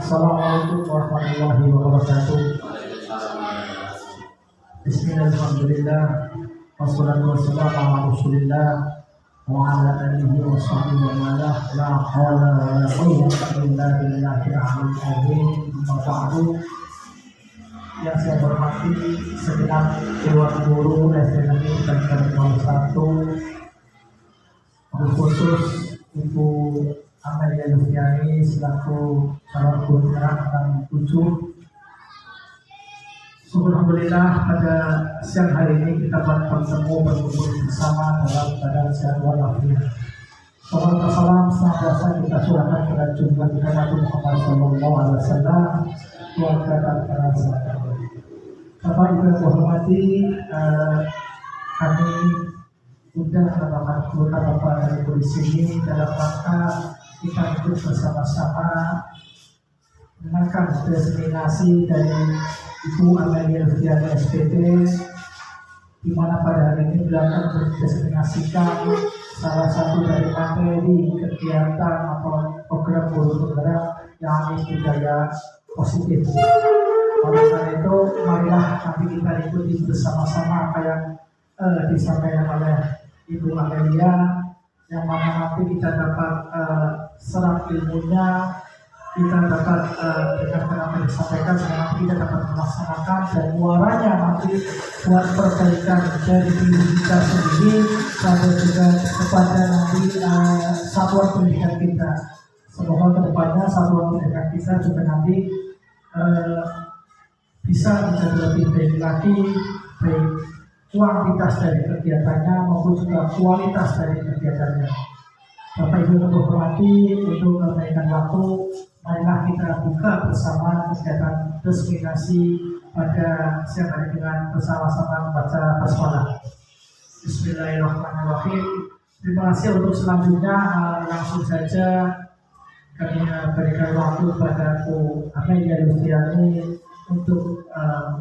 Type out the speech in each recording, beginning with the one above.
Assalamualaikum warahmatullahi wabarakatuh. Bismillahirrahmanirrahim. Wassalatu wassalamu ala Rasulillah wa ala alihi wa sahbihi wa man la haula wa la quwwata illa billahil aliyyil azim. Amma ba'du. Yang saya hormati segenap dewan guru SD Negeri Tegal 1, khusus Ibu Amelia Lufiani selaku calon guru angkatan 7. Alhamdulillah pada siang hari ini kita dapat bertemu berkumpul bersama dalam keadaan sehat walafiat. Salawat salam senantiasa kita surahkan kepada junjungan kita Nabi Muhammad SAW, keluarga dan para sahabat. Bapak Ibu yang hormati, kami sudah mendapatkan Bapak dari polisi ini dalam rangka kita ikut bersama-sama menangkan destinasi dari Ibu Amelia Lufiani SPT, di mana pada hari ini beliau akan mendestinasikan salah satu dari materi kegiatan atau program guru penggerak yang budaya positif. Oleh karena itu, marilah nanti kita ikuti bersama-sama apa yang disampaikan oleh Ibu Amelia, yang mana nanti kita dapat serap ilmunya, kita dapat dengan apa yang disampaikan, sehingga kita dapat melaksanakan dan muaranya nanti buat perbaikan dari diri kita sendiri sampai juga kepada nanti satuan pendidikan kita. Semoga kedepannya satuan pendidikan kita juga nanti bisa menjadi lebih baik lagi, baik kuantitas dari kegiatannya maupun juga kualitas dari kegiatannya. Bapak Ibu yang hormati, untuk kebaikan waktu, marilah kita buka bersama kegiatan destinasi pada siang hari dengan bersama-sama membaca basmalah. Bismillahirrahmanirrahim. Terima kasih. Untuk selanjutnya langsung saja kami berikan waktu pada Bu Amelia Lufiani untuk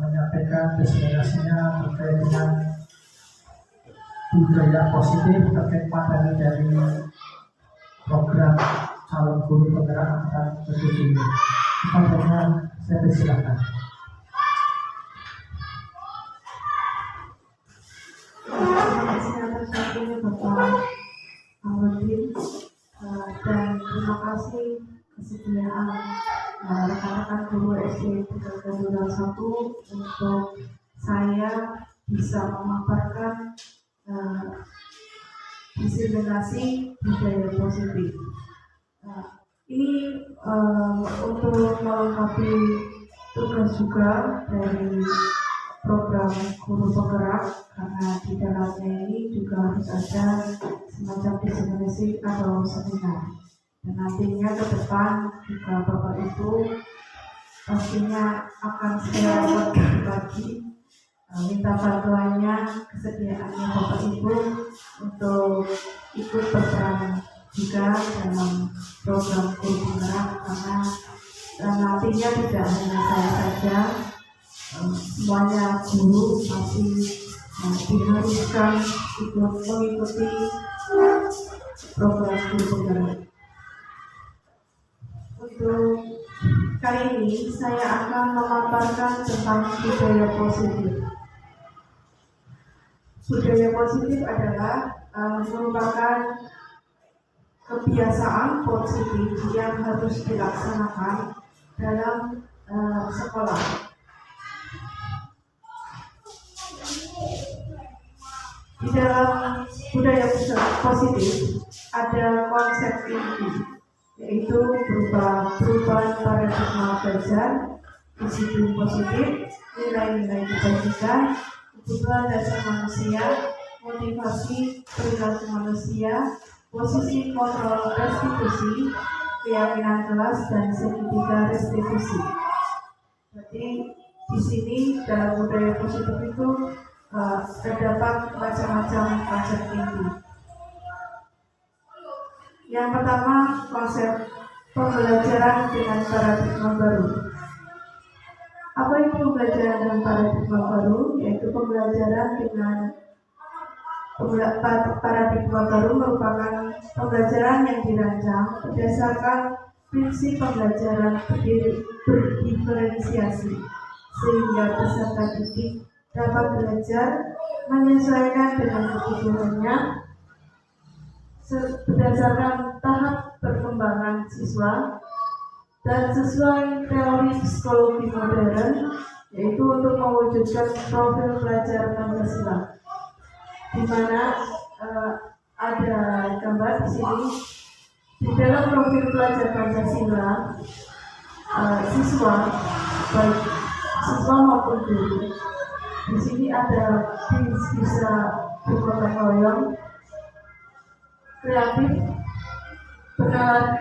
menyampaikan destinasinya terkait dengan budaya positif terkait materi dari program calon guru penggerak angkatan 7 ini. Kita dengan saya persilakan. Terima kasih atas waktunya Bapak Aludin, dan terima kasih kesediaan rekan-rekan guru SD Tegal 1 untuk saya bisa memaparkan diseminasi budaya positif. Ini untuk melengkapi tugas juga dari program guru penggerak, karena di dalamnya ini juga harus ada semacam diseminasi atau seminar. Dan nantinya ke depan juga Bapak Ibu pastinya akan saya berbagi, minta bantuannya, kesediaannya Bapak Ibu untuk ikut berperan juga dalam program guru penggerak, karena nantinya tidak hanya saya saja, semuanya guru pasti diharuskan ikut mengikuti program guru penggerak. Untuk kali ini saya akan memaparkan tentang budaya positif. Budaya positif adalah merupakan kebiasaan positif yang harus dilaksanakan dalam sekolah. Di dalam budaya positif ada konsep inti, yaitu berupa perubahan paradigma belajar, disiplin positif, nilai-nilai kebajikan, kebutuhan dasar manusia, motivasi perilaku manusia, posisi kontrol restitusi, keyakinan kelas, dan segitiga restitusi. Jadi di sini dalam budaya positif itu terdapat macam-macam konsep inti. Yang pertama, konsep pembelajaran dengan paradigma baru. Apa itu pembelajaran dengan paradigma baru? Yaitu pembelajaran dengan paradigma baru merupakan pembelajaran yang dirancang berdasarkan prinsip pembelajaran berdiferensiasi, sehingga peserta didik dapat belajar menyesuaikan dengan kebutuhannya berdasarkan tahap perkembangan siswa dan sesuai teori psikologi modern, yaitu untuk mewujudkan profil pelajar Pancasila, di mana ada gambar di sini. Di dalam profil pelajar Pancasila, siswa, baik siswa maupun guru, di sini ada bisa bergotong royong, kreatif, bernalar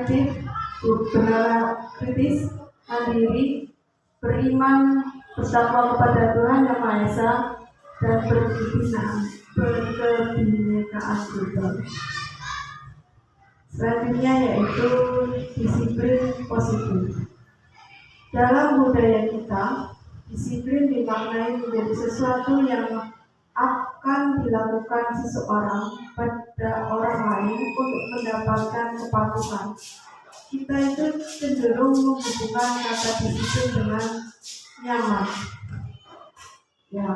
kritis, mandiri, beriman, bertakwa kepada Tuhan Yang Maha Esa, dan berkebinekaan global. Selanjutnya yaitu disiplin positif. Dalam budaya kita, disiplin dimaknai menjadi sesuatu yang akan dilakukan seseorang pada orang lain untuk mendapatkan kepatuhan. Kita itu cenderung menghubungkan kata disiplin dengan nyaman. Ya,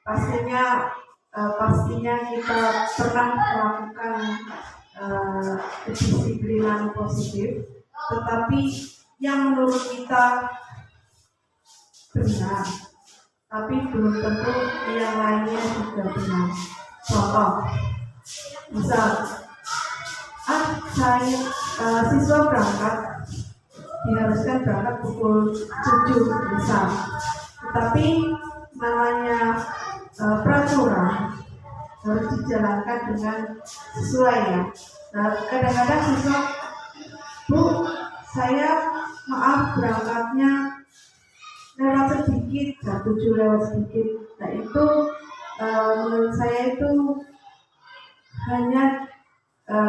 pastinya kita pernah melakukan kedisiplinan positif, tetapi yang menurut kita benar, tapi belum tentu yang lainnya juga benar. Contoh, misal, saya siswa berangkat, diharuskan berangkat pukul 7 misal, tetapi namanya peraturan harus dijalankan dengan sesuai ya. Nah, kadang-kadang siswa, Bu, saya maaf berangkatnya lewat sedikit, 7 lewat sedikit. Nah itu menurut saya itu hanya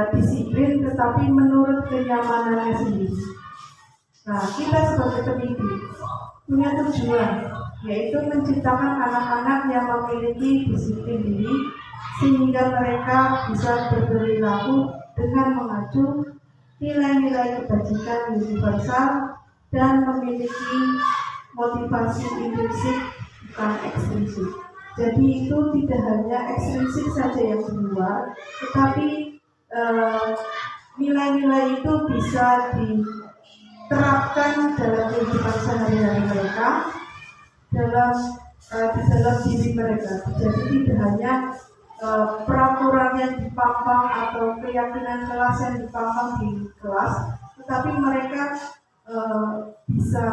disiplin, tetapi menurut kenyamanannya sendiri. Nah, kita sebagai pendidik punya tujuan, yaitu menciptakan anak-anak yang memiliki disiplin diri, sehingga mereka bisa berperilaku dengan mengacu nilai-nilai kebajikan universal dan memiliki motivasi intrinsik bukan ekstrinsik. Jadi itu tidak hanya ekstrinsik saja yang keluar, tetapi nilai-nilai itu bisa diterapkan dalam kehidupan sehari-hari mereka, di dalam diri mereka. Jadi tidak hanya peraturan yang dipampang atau keyakinan kelas yang dipampang di kelas, tetapi mereka bisa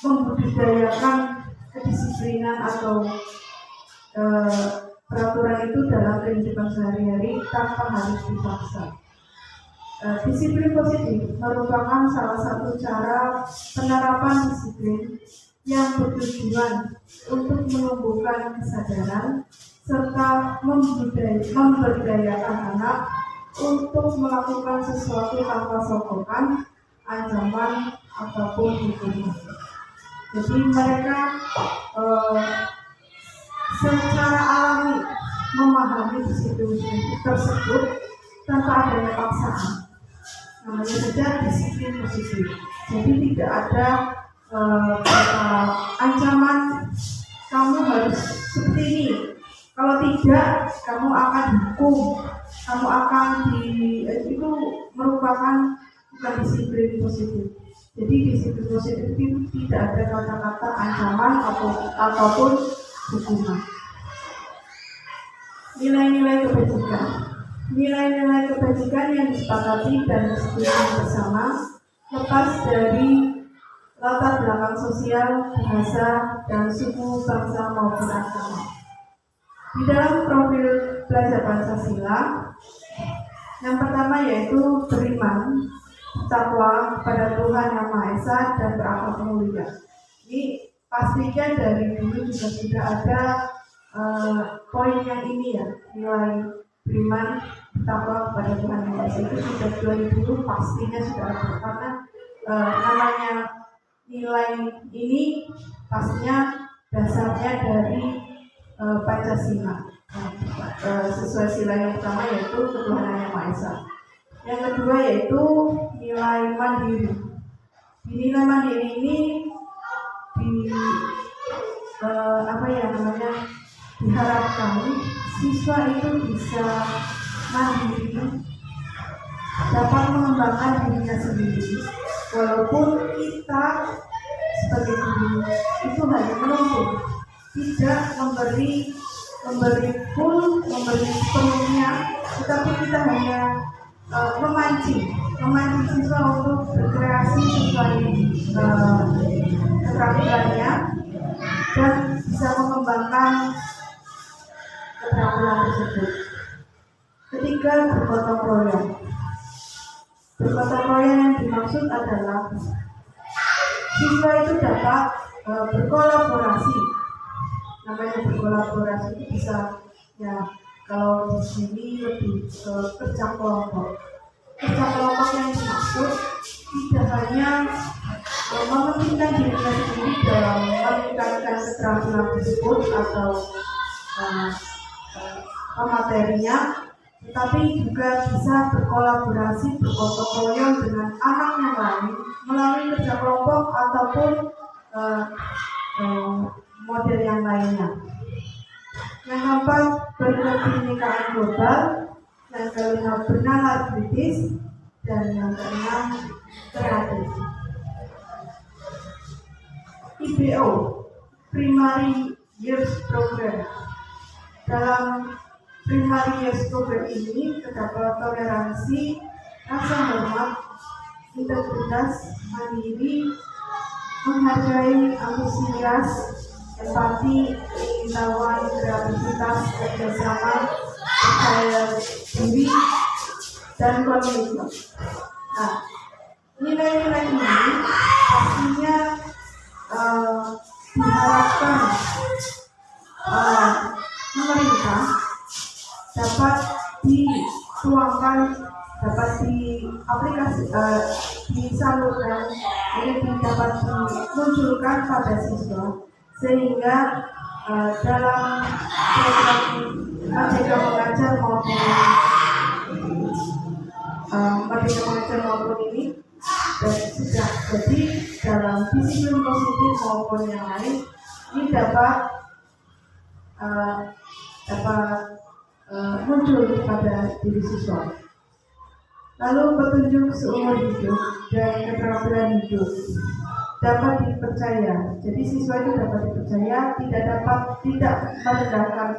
membudidayakan kedisiplinan atau peraturan itu dalam kehidupan sehari-hari tanpa harus dipaksa. Disiplin positif merupakan salah satu cara penerapan disiplin yang bertujuan untuk menumbuhkan kesadaran serta memberdayakan anak untuk melakukan sesuatu tanpa sokongan, ancaman, ataupun hukuman. Jadi mereka secara alami memahami disiplin tersebut tanpa adanya paksaan. Namanya saja disiplin positif. Jadi tidak ada ancaman kamu harus seperti ini. Kalau tidak, kamu akan dihukum. Kamu akan itu merupakan bukan disiplin positif. Jadi disiplin positif itu tidak ada kata-kata ancaman ataupun hukuman. Nilai-nilai kebajikan. Nilai-nilai kebajikan yang disepakati dan disepakati bersama lepas dari latar belakang sosial, bahasa, dan suku, bangsa maupun agama. Di dalam profil pelajar Pancasila, yang pertama yaitu beriman, bertakwa kepada Tuhan Yang Maha Esa, dan berakhlak mulia. Ini pastinya dari dulu juga sudah ada poin yang ini ya, nilai beriman, bertakwa kepada Tuhan Yang Maha Esa itu sudah 2000 pastinya sudah ada, karena namanya nilai ini pastinya dasarnya dari Pancasila. Sesuai sila yang pertama yaitu ketuhanan Yang Maha Esa. Yang kedua yaitu nilai mandiri. Di nilai mandiri ini diharapkan siswa itu bisa mandiri, dapat mengembangkan dirinya sendiri, walaupun kita sebagai guru itu hanya menuntut, tidak memberi sepenuhnya, tetapi kita hanya memancing siswa untuk berkreasi sesuai keterampilannya dan bisa mengembangkan keterampilan tersebut. Ketiga, bergotong royong. Bergotong royong yang dimaksud adalah siswa itu dapat berkolaborasi. Namanya berkolaborasi itu bisa, ya kalau di sini lebih kerja kelompok. Kerja kelompok yang dimaksud tidak hanya mementingkan dirinya sendiri dalam meningkatkan keterampilan tersebut atau materinya, tetapi juga bisa berkolaborasi, bergotong royong dengan anak yang lain melalui kerja kelompok ataupun model yang lainnya. Yang keempat, berkebinekaan global. Yang kelima, bernalar kritis. Dan yang keenam, kreatif. IBO, Primary Years Program. Dalam Primary Years Program ini terdapat toleransi, rasa hormat, integritas, mandiri, menghargai, antusias, empati, keinginan, kreativitas, kerjasama, percaya diri, dan komitmen. Nah, nilai-nilai ini pastinya diharapkan pemerintah dapat dituangkan, dapat disalurkan, ini dapat dimunculkan pada siswa, sehingga dalam program Merdeka Mengajar maupun ini sudah jadi dalam disiplin positif maupun yang lain ini dapat muncul pada diri siswa. Lalu petunjuk seumur hidup dan keterampilan hidup dapat dipercaya. Jadi siswa itu dapat dipercaya, tidak merendahkan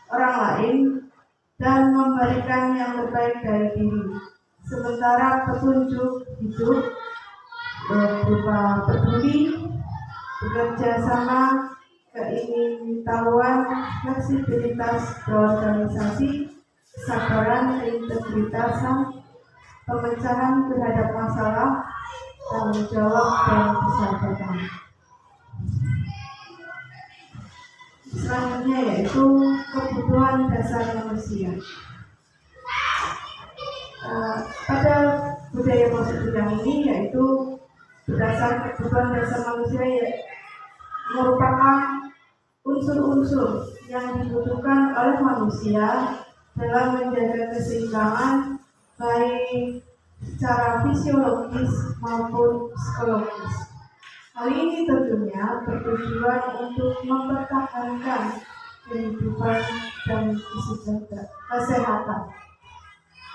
orang lain dan memberikan yang terbaik dari diri. Sementara petunjuk hidup berupa peduli, bekerja sama, keingintahuan, fleksibilitas berorganisasi, kesabaran, keintegritasan, pemecahan terhadap masalah, tanggung jawab, dan persahabatan. Selanjutnya yaitu kebutuhan dasar manusia. Pada budaya positif yang ini yaitu berdasar kebutuhan dasar manusia merupakan unsur-unsur yang dibutuhkan oleh manusia dalam menjaga keseimbangan baik secara fisiologis maupun psikologis. Hal ini tentunya bertujuan untuk mempertahankan kehidupan dan kesehatan,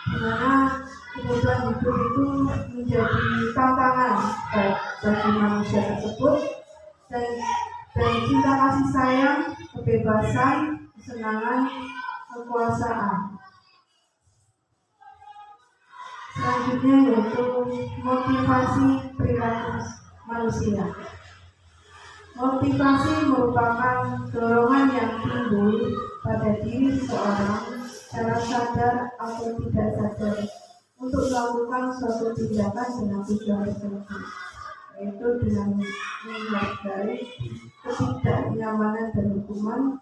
di mana kebutuhan hidup itu menjadi tantangan bagi manusia tersebut, dan cinta kasih sayang, kebebasan, kesenangan, kekuasaan. Selanjutnya yaitu motivasi perilaku manusia. Motivasi merupakan dorongan yang timbul pada diri seseorang secara sadar atau tidak sadar untuk melakukan suatu tindakan dengan tujuan tertentu, yaitu dengan menghargai ketidaknyamanan dan hukuman.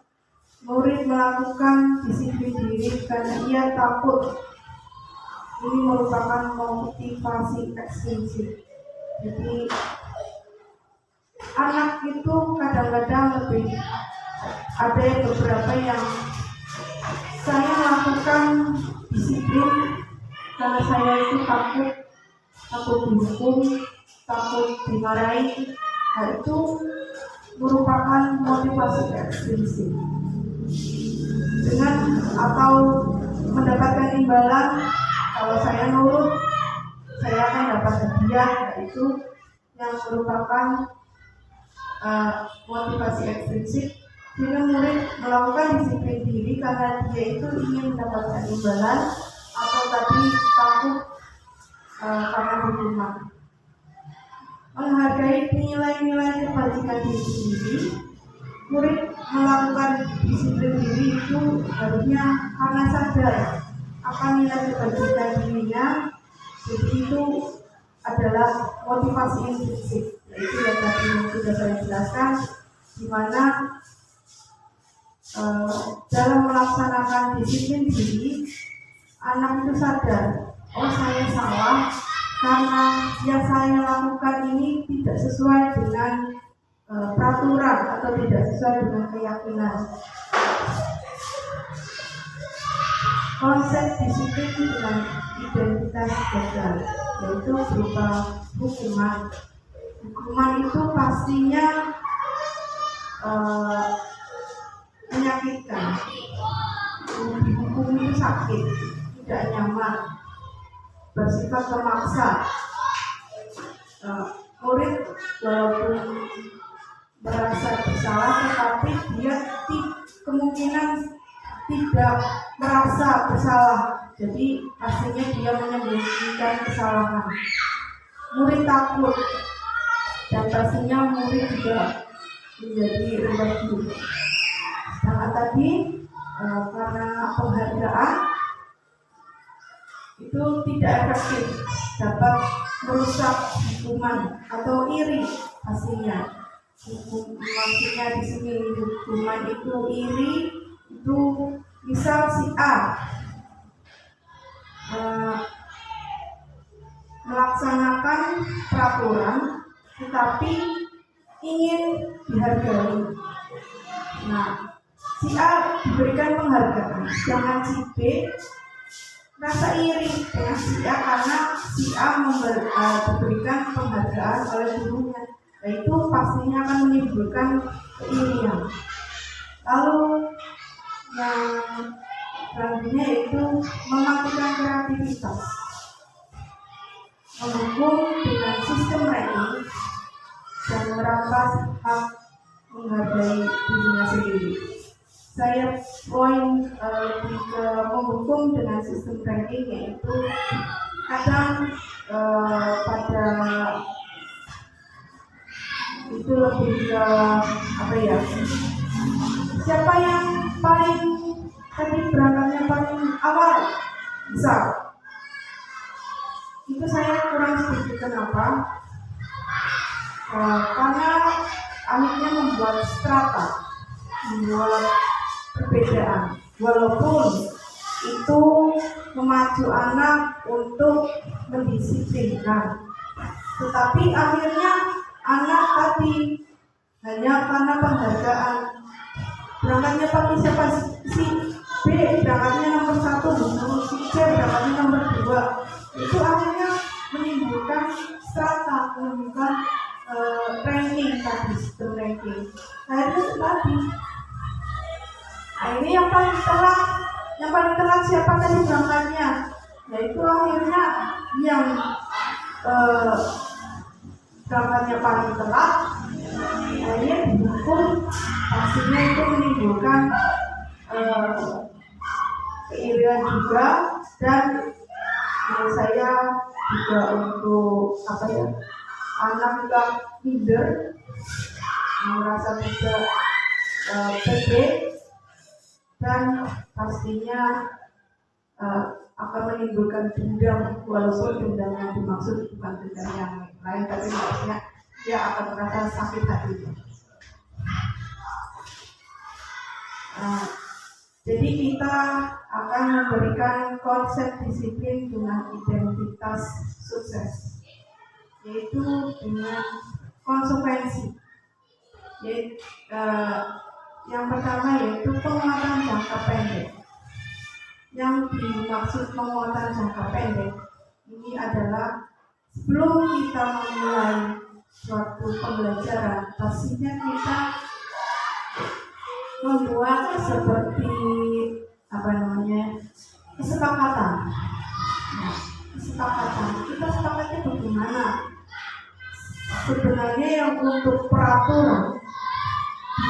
Murid melakukan disiplin diri karena ia takut. Ini merupakan motivasi ekstrinsik. Jadi anak itu kadang-kadang lebih ada beberapa yang saya lakukan disiplin karena saya itu takut dihukum, takut dimarahi. Hal itu merupakan motivasi ekstrinsik. Dengan atau mendapatkan imbalan, kalau saya nurut, saya akan dapat hadiah, yaitu yang merupakan motivasi ekstrinsik. Sehingga murid melakukan disiplin diri karena dia itu ingin mendapatkan imbalan atau tadi takut karena hukuman. Menghargai nilai-nilai kebajikan diri sendiri, murid melakukan disiplin diri itu harusnya karena sadar akan nilai kebajikan dirinya. Jadi itu adalah motivasi intrinsik, yaitu yang tadi sudah saya jelaskan, di mana dalam melaksanakan disiplin diri, anak itu sadar, oh saya salah karena yang saya lakukan ini tidak sesuai dengan peraturan atau tidak sesuai dengan keyakinan. Konsep disiplin dengan identitas gagal, yaitu berupa hukuman. Hukuman itu pastinya menyakitkan. Hukum itu sakit, tidak nyaman, bersifat memaksa. Murid walaupun merasa bersalah, tetapi dia kemungkinan tidak merasa bersalah. Jadi pastinya dia menyembunyikan kesalahan. Murid takut, dan pastinya murid juga menjadi rendah diri. Nah tadi karena penghargaan itu tidak efektif, dapat merusak hukuman atau iri pastinya. Maksudnya di sini hukuman itu iri, itu misal si A melaksanakan peraturan tetapi ingin dihargai. Nah, si A diberikan penghargaan, jangan si B rasa iri dengan si A karena si A diberikan penghargaan oleh gurunya. Nah, itu pastinya akan menimbulkan keirian. Lalu yang selanjutnya yaitu mematikan kreativitas, menghukum dengan sistem ranking dan merampas hak menghargai dirinya sendiri. Saya poin lebih ke menghukum dengan sistem ranking, yaitu kadang pada itu lebih ke apa ya? Siapa yang paling tadi berangkatnya paling awal bisa? Itu saya kurang setuju. Kenapa? Karena akhirnya membuat strata, membuat perbedaan. Walaupun itu memacu anak untuk mendisiplinkan, tetapi akhirnya anak tadi hanya karena penghargaan berangkatnya pakai siapa, si B berangkatnya nomor 1, si C berangkatnya nomor 2, itu akhirnya menimbulkan strata, menimbulkan ranking tadi, sistem ranking. Nah itu tadi. Nah ini yang paling telat siapa tadi berangkatnya? Yaitu akhirnya yang berangkatnya paling telat, akhirnya dihukum. Pastinya itu menimbulkan keirian juga, dan menurut saya juga untuk apa ya, anak yang minder, merasa tidak pede, dan pastinya akan menimbulkan dendam, walaupun dendam yang dimaksud bukan dendam yang lain, tapi maksudnya dia akan merasa sakit hati. Jadi kita akan memberikan konsep disiplin dengan identitas sukses, yaitu dengan konsekuensi. Yaitu, yang pertama yaitu penguatan jangka pendek. yang dimaksud penguatan jangka pendek ini adalah sebelum kita memulai suatu pembelajaran, pastinya kita membuat seperti kesepakatan. Nah, kesepakatan. Kita sepakatnya bagaimana? Sebenarnya yang untuk peraturan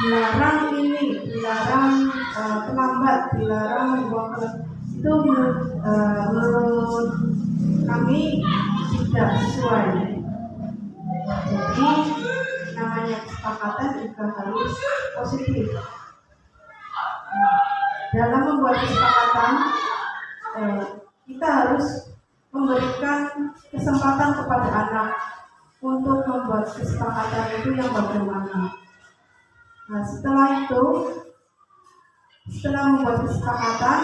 dilarang ini, dilarang terlambat, dilarang membuang itu menurut kami tidak sesuai. Jadi namanya kesepakatan juga harus positif. Dalam membuat kesepakatan, kita harus memberikan kesempatan kepada anak untuk membuat kesepakatan itu yang bagaimana. Nah, setelah membuat kesepakatan,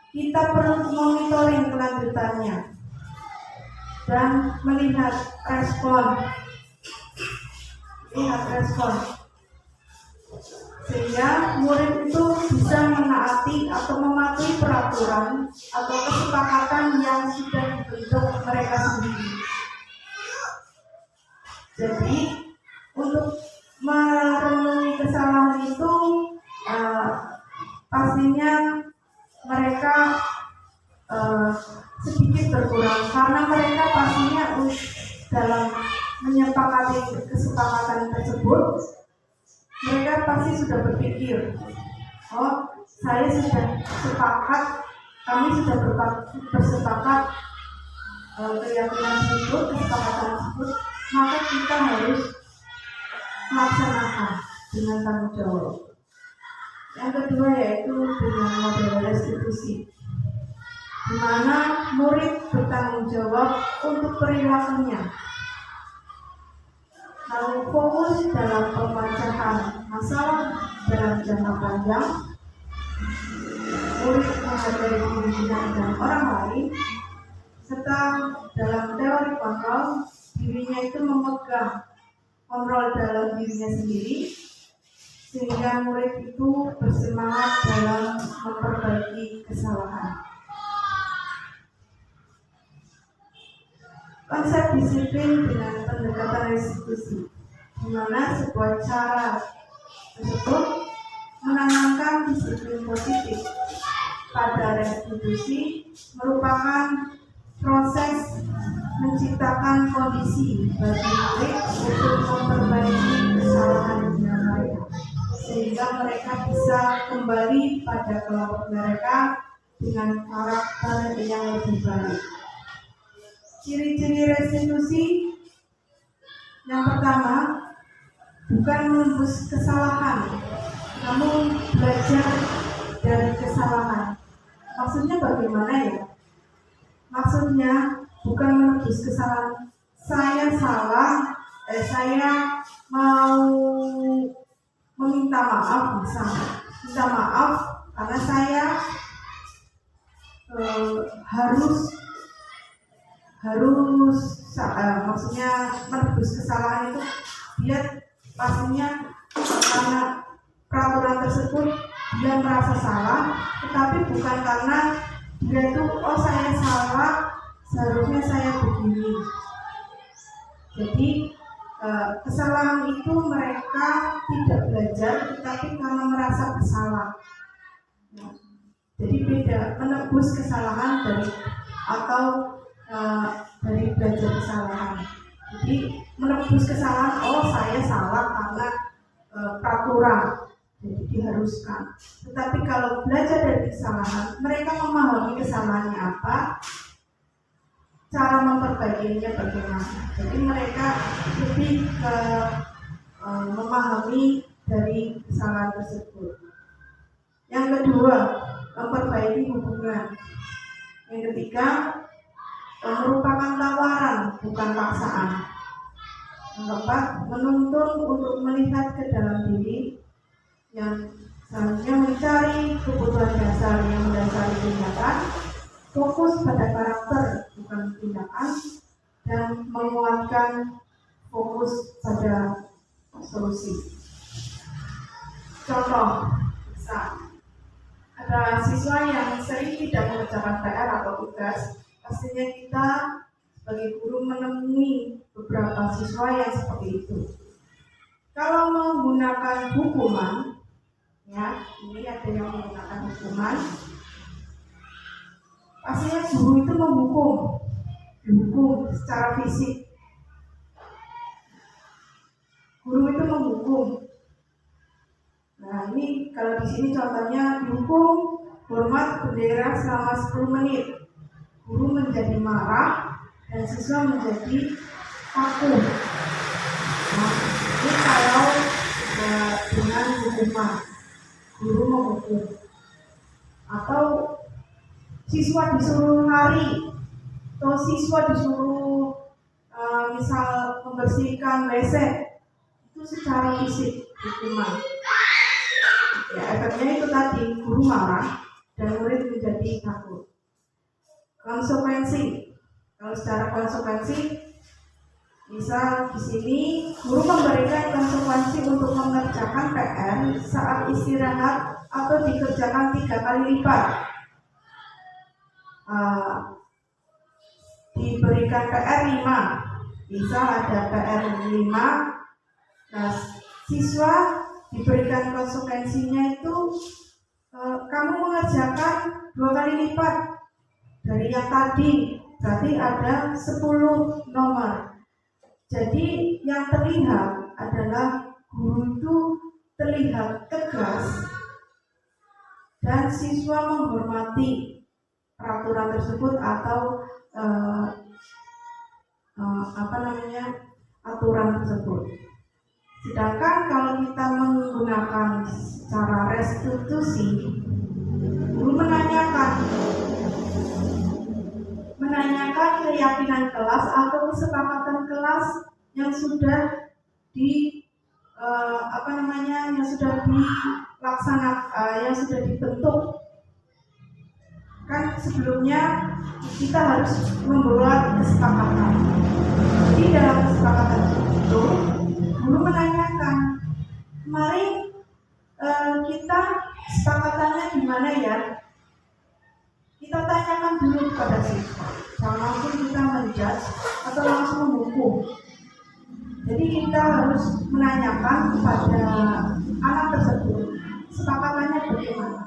kita perlu monitoring kelanjutannya dan melihat respon, sehingga murid itu bisa menaati atau mematuhi peraturan atau kesepakatan yang sudah dibentuk mereka sendiri. Jadi untuk merenungi kesalahan itu pastinya mereka sedikit berkurang karena mereka pastinya dalam menyepakati kesepakatan tersebut, mereka pasti sudah berpikir, oh saya sudah sepakat, kami sudah bersepakat keyakinan tersebut, kesepakatan tersebut, maka kita harus melaksanakan dengan tanggung jawab. Yang kedua yaitu dengan model restitusi, di mana murid bertanggung jawab untuk perilakunya, lalu fokus dalam pemecahan masalah dalam jangka panjang. Murid menghargai dirinya dan orang lain, serta dalam teori kontrol, dirinya itu memegang kontrol dalam dirinya sendiri, sehingga murid itu bersemangat dalam memperbaiki kesalahan. Konsep disiplin dengan pendekatan restitusi, di mana sebuah cara tersebut menanamkan disiplin positif pada restitusi merupakan proses menciptakan kondisi bagi murid untuk memperbaiki kesalahan mereka, sehingga mereka bisa kembali pada kelompok mereka dengan karakter yang lebih baik. Ciri-ciri restitusi yang pertama, bukan menembus kesalahan, namun belajar dari kesalahan. Maksudnya bagaimana ya? Maksudnya bukan menebus kesalahan. Saya salah, saya mau meminta maaf, misalnya minta maaf karena saya maksudnya menebus kesalahan itu dia pastinya karena peraturan tersebut dia merasa salah, tetapi bukan karena dia itu saya salah, seharusnya saya begini. Jadi kesalahan itu mereka tidak belajar, tetapi karena merasa bersalah. Jadi beda menebus kesalahan dari belajar kesalahan. Jadi menebus kesalahan, saya salah karena peraturan, jadi diharuskan. Tetapi kalau belajar dari kesalahan, mereka memahami kesalahannya apa, cara memperbaikinya bagaimana. Jadi mereka lebih memahami dari kesalahan tersebut. Yang kedua, memperbaiki hubungan. Yang ketiga, merupakan tawaran, bukan paksaan. Yang keempat, menuntun untuk melihat ke dalam diri, yang selanjutnya mencari kebutuhan dasar yang mendasari tindakan, fokus pada karakter bukan tindakan, dan menguatkan fokus pada solusi. Contoh, misal ada ada siswa yang sering tidak mengerjakan PR atau tugas, pastinya kita sebagai guru menemui beberapa siswa yang seperti itu. Kalau menggunakan hukuman, ya, ini ada yang menggunakan hukuman, pastinya guru itu dihukum secara fisik. Guru itu menghukum. Nah, ini kalau di sini contohnya dihukum hormat bendera selama 10 menit. Guru menjadi marah dan siswa menjadi kaku. Nah, ini kalau dengan hukuman, guru menghukum. Atau siswa disuruh lari, atau siswa disuruh misal membersihkan WC, itu secara fisik hukuman. Ya, efeknya itu tadi, guru marah dan murid menjadi takut. Konsekuensi, kalau secara konsekuensi, misal di sini guru memberikan konsekuensi untuk mengerjakan PR saat istirahat atau dikerjakan 3 kali lipat. Diberikan PR 5, misal ada PR 5, nah, siswa diberikan konsekuensinya itu kamu mengerjakan 2 kali lipat dari yang tadi, berarti ada 10 nomor. Jadi yang terlihat adalah guru itu terlihat tegas dan siswa menghormati peraturan tersebut atau aturan tersebut. Sedangkan kalau kita menggunakan cara restitusi, guru menanyakan keyakinan kelas atau kesepakatan kelas yang sudah yang sudah dibentuk. Kan sebelumnya kita harus membuat kesepakatan. Jadi dalam kesepakatan itu guru menanyakan, kemarin kita kesepakatannya gimana ya? Kita tanyakan dulu kepada siswa, jangan langsung kita menjudge atau langsung menghukum. Jadi kita harus menanyakan kepada anak tersebut kesepakatannya bagaimana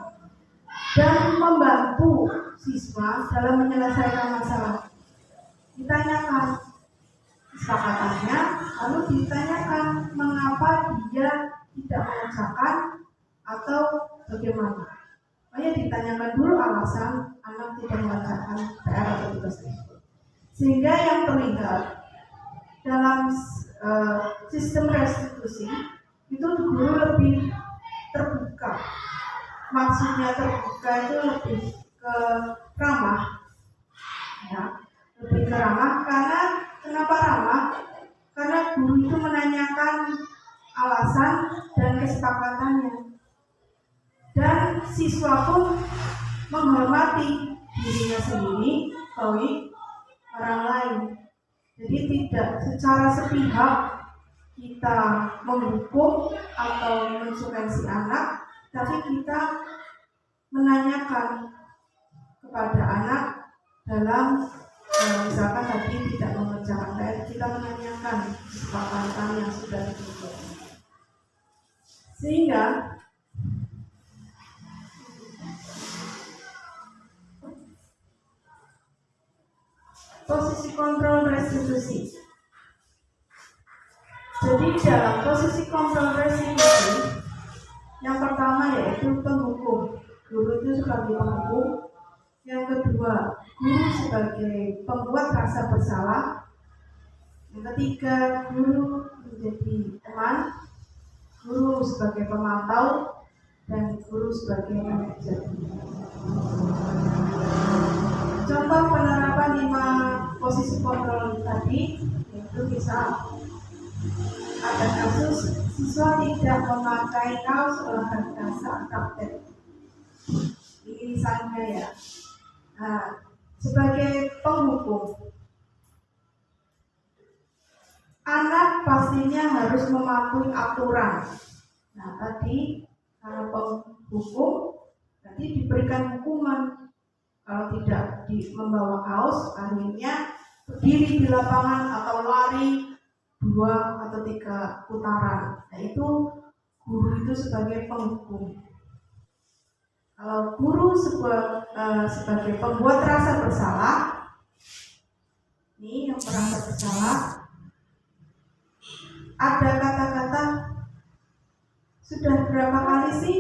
dan membantu siswa dalam menyelesaikan masalah. Ditanyakan kesepakatannya, lalu ditanyakan mengapa dia tidak mengerjakan atau bagaimana. Makanya ditanyakan dulu alasan anak tidak mengerjakan PR atau tugas tersebut. Sehingga yang terlihat dalam sistem restitusi itu guru lebih terbuka. Maksudnya terbuka itu lebih ke ramah, ya, lebih ke ramah. Karena kenapa ramah? Karena guru itu menanyakan alasan dan kesepakatannya, dan siswa pun menghormati dirinya sendiri, orang lain. Jadi tidak secara sepihak kita menghukum atau mensukai si anak, tapi kita menanyakan kepada anak dalam misalkan tadi tidak mengerjakan PR, kita menanyakan kesepakatan yang sudah dibentuk. Sehingga posisi kontrol restitusi. Jadi dalam posisi kontrol restitusi, yang pertama yaitu penghukum. Guru itu sebagai penghukum. Yang kedua, guru sebagai pembuat rasa bersalah. Yang ketiga, guru menjadi teman. Guru sebagai pemantau dan guru sebagai manajer. Contoh penerapan 5 posisi kontrol tadi itu bisa ada kasus siswa tidak memakai kaos olahraga saat praktek. Ini misalnya ya. Nah, sebagai penghukum, anak pastinya harus mematuhi aturan. Nah, tadi karena penghukum nanti diberikan hukuman. Kalau tidak membawa kaos, akhirnya berdiri di lapangan atau lari 2 atau 3 putaran. Nah, itu guru itu sebagai penghukum. Kalau guru sebagai pembuat rasa bersalah, ini yang merasa bersalah, ada kata-kata, sudah berapa kali sih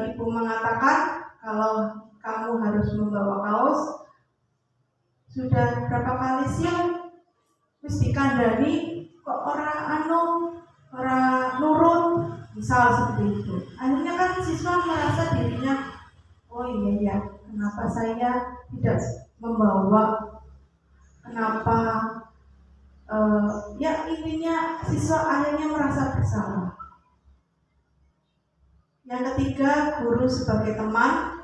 ibu mengatakan kalau kamu harus membawa kaos? Sudah berapa kali sih wis dikandani kok orang nurut, misal seperti itu. Akhirnya kan siswa merasa dirinya, oh iya, kenapa saya tidak membawa, kenapa ya intinya siswa akhirnya merasa bersalah. Yang ketiga, guru sebagai teman,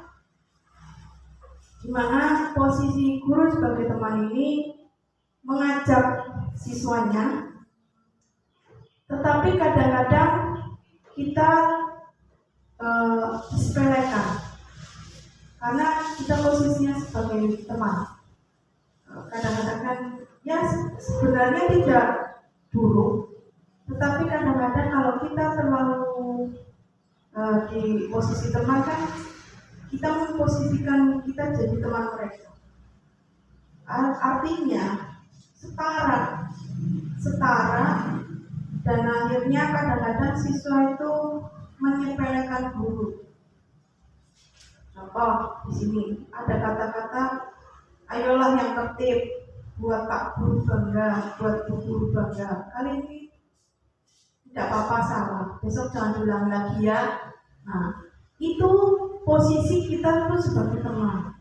di mana posisi guru sebagai teman ini mengajak siswanya, tetapi kadang-kadang kita disepelekan karena kita posisinya sebagai teman. Kadang-kadang kan ya sebenarnya tidak buruk, tetapi kadang-kadang kalau kita terlalu di posisi teman kan kita memposisikan kita jadi teman mereka. Artinya setara dan akhirnya kadang-kadang siswa itu menyepelekan guru. Contoh di sini ada kata-kata, ayolah yang tertib, buat Pak Guru bangga, buat Bu Guru bangga. Kali ini tidak apa-apa salah, besok jangan ulang lagi ya. Nah, itu posisi kita itu sebagai teman,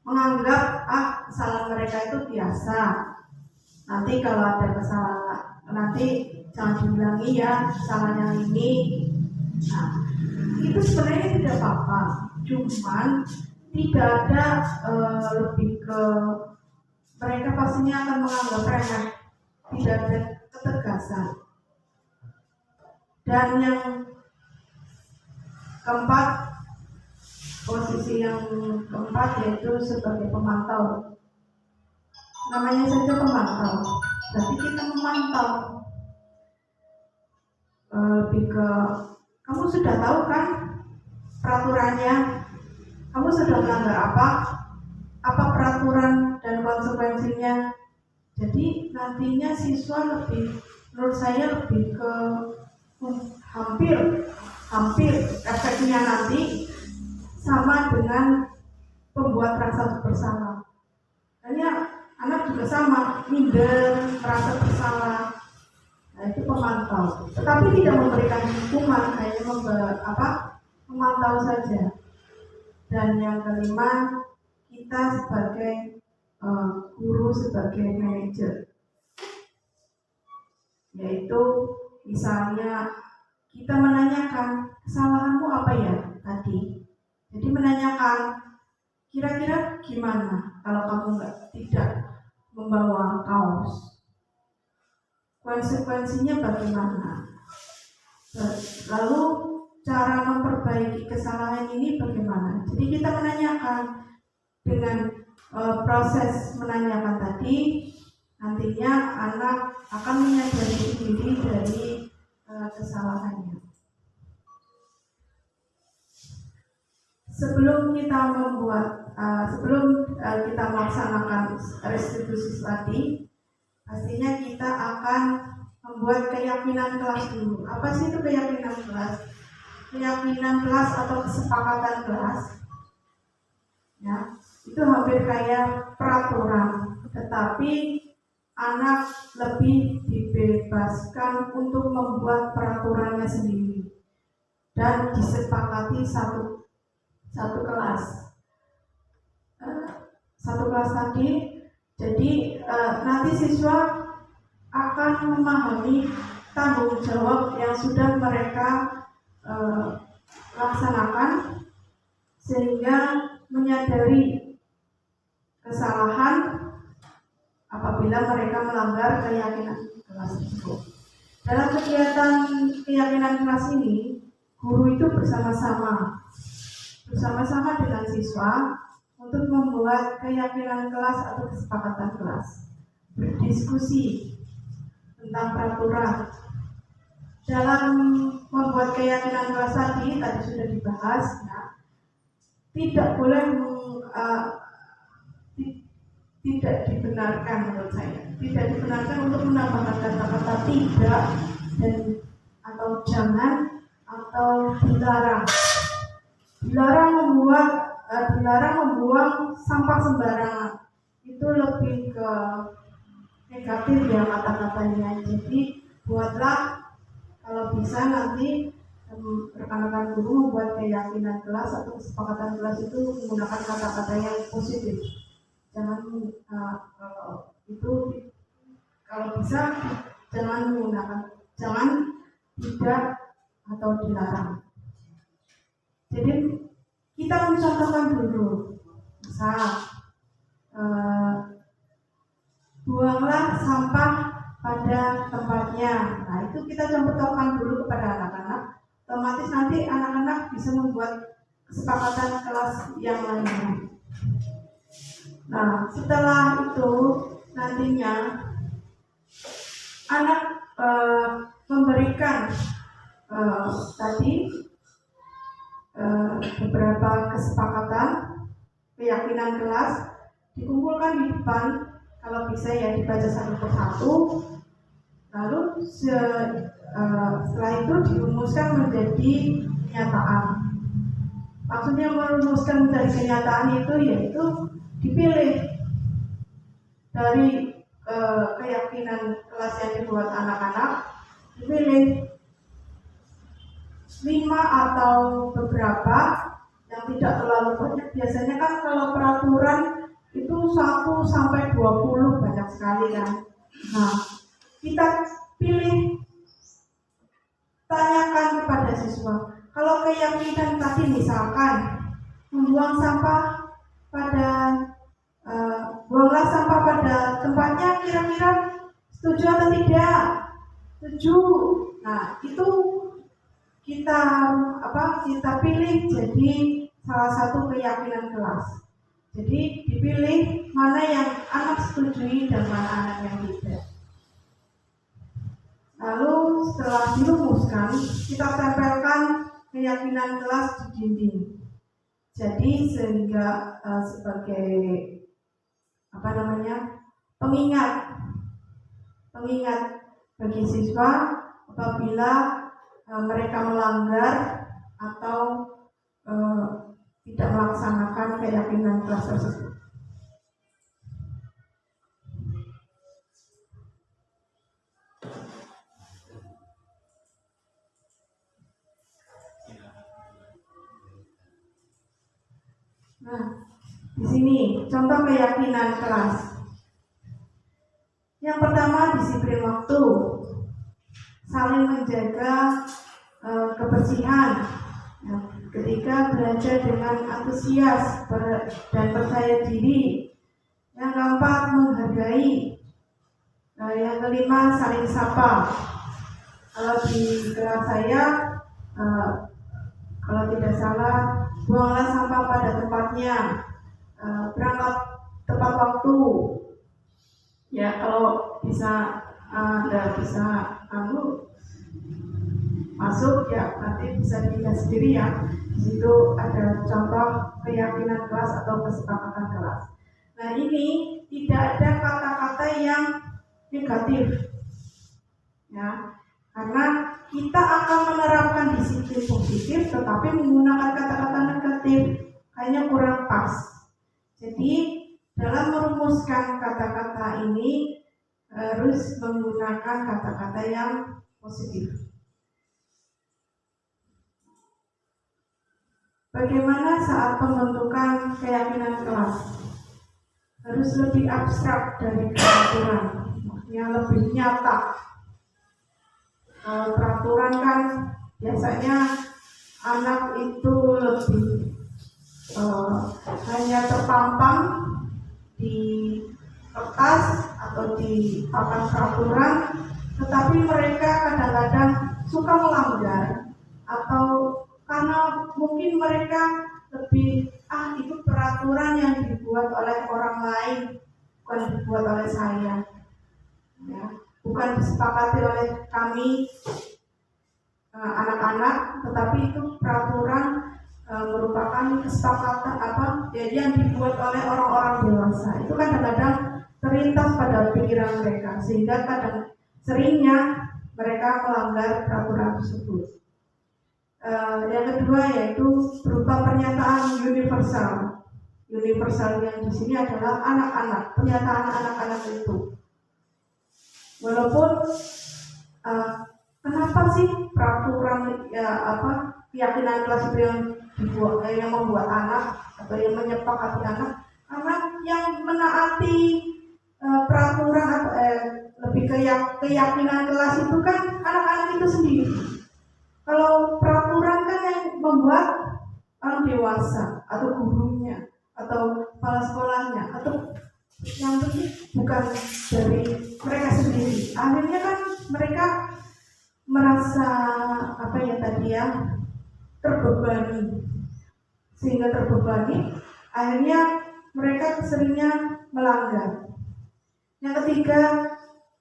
menganggap kesalahan mereka itu biasa. Nanti kalau ada kesalahan, nanti jangan diulangi ya kesalahan yang ini. Nah, itu sebenarnya tidak apa-apa, cuman tidak ada lebih ke mereka pastinya akan menganggap remeh, tidak ada ketegasan. Dan yang keempat, posisi yang keempat yaitu sebagai pemantau. Namanya saja pemantau, berarti kita memantau. Lebih ke, kamu sudah tahu kan peraturannya, kamu sudah melanggar apa peraturan dan konsekuensinya. Jadi nantinya siswa lebih, menurut saya lebih ke hampir efeknya nanti sama dengan pembuat rasa bersalah. Hanya anak juga sama, minder, merasa bersalah. Nah, itu pemantau, tetapi tidak memberikan hukuman, hanya memantau saja. Dan yang kelima, kita sebagai guru, sebagai manajer, yaitu misalnya kita menanyakan, kesalahanmu apa ya tadi? Jadi menanyakan, kira-kira gimana kalau kamu tidak membawa kaos? Konsekuensinya bagaimana? Lalu cara memperbaiki kesalahan ini bagaimana? Jadi kita menanyakan, dengan proses menanyakan tadi, nantinya anak akan menyadari diri dari kesalahannya. Sebelum kita melaksanakan restitusi tadi, pastinya kita akan membuat keyakinan kelas dulu. Apa sih itu keyakinan kelas? Keyakinan kelas atau kesepakatan kelas, ya, itu hampir kayak peraturan, tetapi anak lebih dibebaskan untuk membuat peraturannya sendiri dan disepakati satu kelas tadi. Jadi nanti siswa akan memahami tanggung jawab yang sudah mereka laksanakan, sehingga menyadari kesalahan apabila mereka melanggar keyakinan kelas tersebut. Dalam kegiatan keyakinan kelas ini, guru itu bersama-sama bersama-sama dengan siswa untuk membuat keyakinan kelas atau kesepakatan kelas, berdiskusi tentang peraturan. Dalam membuat keyakinan kelas tadi sudah dibahas, ya, tidak boleh tidak dibenarkan menurut saya, tidak dibenarkan untuk menambahkan kata-kata tidak dan atau jangan atau dilarang. Dilarang membuang sampah sembarangan. Itu lebih ke negatif ya kata-katanya. Jadi buatlah, kalau bisa nanti rekan-rekan guru membuat keyakinan kelas atau kesepakatan kelas itu menggunakan kata-kata yang positif. Jangan kalau bisa jangan tidak atau dilarang. Jadi kita mencontohkan dulu, misal buanglah sampah pada tempatnya. Nah, itu kita contohkan dulu kepada anak-anak. Otomatis nanti anak-anak bisa membuat kesepakatan kelas yang lainnya. Nah, setelah itu nantinya anak memberikan beberapa kesepakatan keyakinan kelas, dikumpulkan di depan, kalau bisa ya dibaca satu persatu, lalu setelah itu dirumuskan menjadi kenyataan. Maksudnya merumuskan menjadi kenyataan itu yaitu dipilih dari keyakinan kelas yang dibuat anak-anak, dipilih 5 atau beberapa yang tidak terlalu banyak. Biasanya kan kalau peraturan itu 1 sampai 20 banyak sekali kan. Nah, kita pilih, tanyakan kepada siswa, kalau keyakinan tadi misalkan membuang sampah pada buanglah sampah pada tempatnya, kira-kira setuju atau tidak? Setuju. Nah, itu kita pilih jadi salah satu keyakinan kelas. Jadi dipilih mana yang anak setujui dan mana anak yang tidak. Lalu setelah dirumuskan, kita tempelkan keyakinan kelas di dinding. Jadi sehingga sebagai pengingat bagi siswa apabila mereka melanggar atau tidak melaksanakan keyakinan kelas tersebut. Nah, di sini contoh keyakinan kelas. Yang pertama, disiplin waktu, saling menjaga kebersihan. Nah, ketika belajar dengan antusias dan percaya diri. Yang keempat, menghargai. Yang kelima, saling sapa. Kalau di kelas saya, kalau tidak salah, buanglah sampah pada tempatnya, berangkat tepat waktu. Ya, kalau bisa Anda bisa masuk ya, nanti bisa dilihat sendiri ya. Di situ ada contoh keyakinan kelas atau kesepakatan kelas. Nah, ini tidak ada kata-kata yang negatif, ya, karena kita akan menerapkan disiplin positif, tetapi menggunakan kata-kata negatif kayaknya kurang pas. Jadi dalam merumuskan kata-kata ini harus menggunakan kata-kata yang positif. Bagaimana saat pembentukan keyakinan kelas? Harus lebih abstrak dari peraturan, maksudnya lebih nyata. Peraturan kan biasanya anak itu lebih hanya terpampang di kertas atau di papan peraturan, tetapi mereka kadang-kadang suka melanggar atau karena mungkin mereka lebih itu peraturan yang dibuat oleh orang lain, bukan dibuat oleh saya, ya. Bukan disepakati oleh kami anak-anak, tetapi itu peraturan merupakan kesepakatan yang dibuat oleh orang-orang dewasa. Itu kadang-kadang terlintas pada pikiran mereka, sehingga seringnya mereka melanggar peraturan tersebut. Yang kedua yaitu berupa pernyataan universal. Universal yang di sini adalah anak-anak, pernyataan anak-anak itu. Walaupun kenapa sih peraturan keyakinan kelas itu yang membuat anak atau yang menyepakati anak? Karena yang menaati peraturan atau lebih keyakinan kelas itu kan anak-anak itu sendiri. Kalau peraturan kan yang membuat orang dewasa atau gurunya atau kepala sekolahnya atau yang penting bukan dari mereka sendiri. Akhirnya kan mereka merasa terbebani, sehingga terbebani akhirnya mereka seringnya melanggar. Yang ketiga,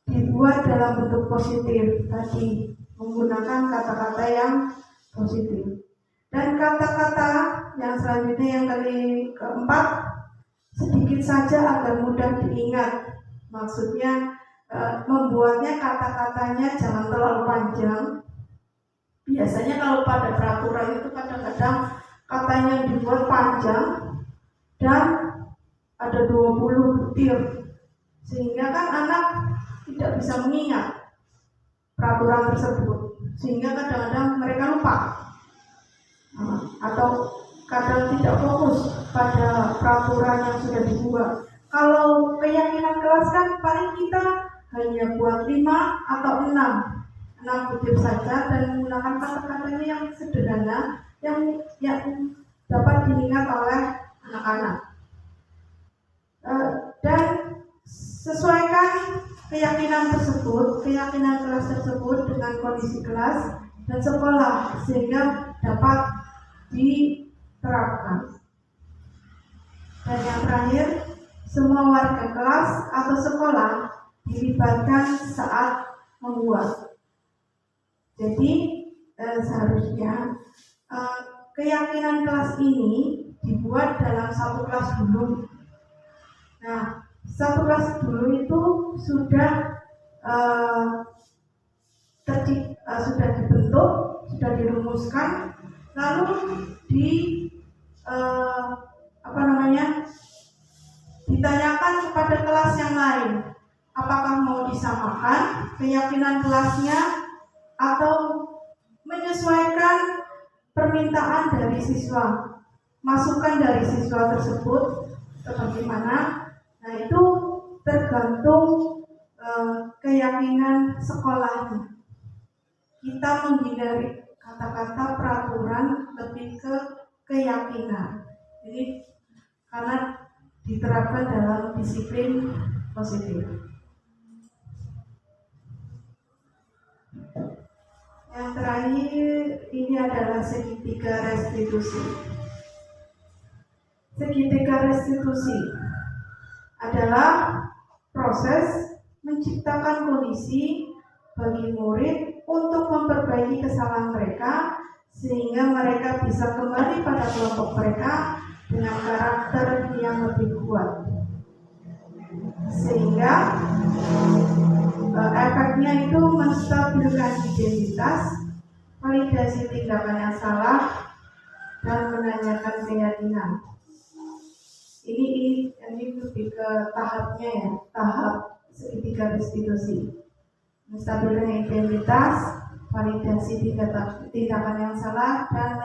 dibuat dalam bentuk positif tadi, menggunakan kata-kata yang positif. Dan kata-kata yang selanjutnya yang keempat, sedikit saja agar mudah diingat. Maksudnya membuatnya kata-katanya jangan terlalu panjang. Biasanya kalau pada peraturan itu kadang-kadang katanya dibuat panjang dan ada 20 butir, sehingga kan anak tidak bisa mengingat peraturan tersebut, sehingga kadang-kadang mereka lupa atau kadang tidak fokus pada peraturan yang sudah dibuat. Kalau keyakinan kelas kan paling kita hanya buat 5 atau 6 butir saja dan menggunakan kata-katanya yang sederhana yang dapat diingat oleh anak-anak. Dan sesuaikan keyakinan kelas tersebut dengan kondisi kelas dan sekolah sehingga dapat diterapkan. Dan yang terakhir, semua warga kelas atau sekolah dilibatkan saat membuat. Jadi seharusnya keyakinan kelas ini dibuat dalam satu kelas dulu. Nah, satu kelas dulu itu sudah dibentuk, sudah dirumuskan, lalu ditanyakan kepada kelas yang lain, apakah mau disamakan keyakinan kelasnya atau menyesuaikan permintaan dari siswa, masukan dari siswa tersebut bagaimana. Nah, itu tergantung keyakinan sekolahnya. Kita menghindari kata-kata peraturan, lebih ke keyakinan. Jadi karena diterapkan dalam disiplin positif. Yang terakhir ini adalah segitiga restitusi. Segitiga restitusi adalah proses menciptakan kondisi bagi murid untuk memperbaiki kesalahan mereka sehingga mereka bisa kembali pada kelompok mereka dengan karakter yang lebih kuat. Sehingga efeknya itu menstabilkan identitas, validasi tindakan yang salah, dan menanyakan keyakinan. Ini lebih ke tahapnya ya, tahap segitiga restitusi. Menstabilkan identitas, validasi tindakan yang salah, dan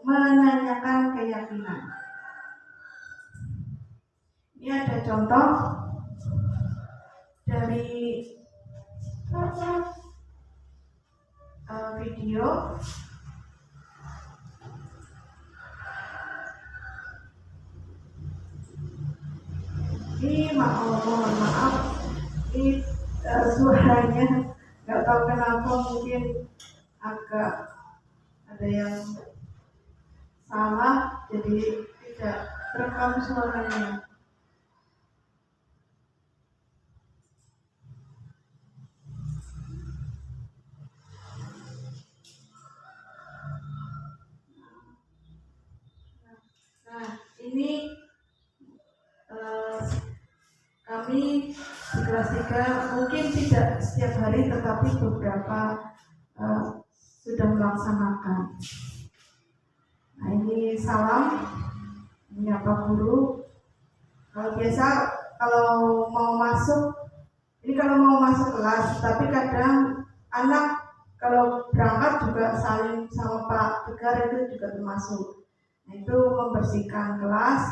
menanyakan keyakinan. Ini ada contoh dari video. Ini mohon maaf, ini suaranya nggak tahu kenapa mungkin agak ada yang salah, jadi tidak terekam suaranya. Nah, ini kami di kelas 3 mungkin tidak setiap hari, tetapi beberapa sudah melaksanakan. Nah, ini salam menyapa guru. Biasa kalau mau masuk kelas, tapi kadang anak kalau berangkat juga saling sama Pak Tegar, itu juga termasuk. Nah, itu membersihkan kelas.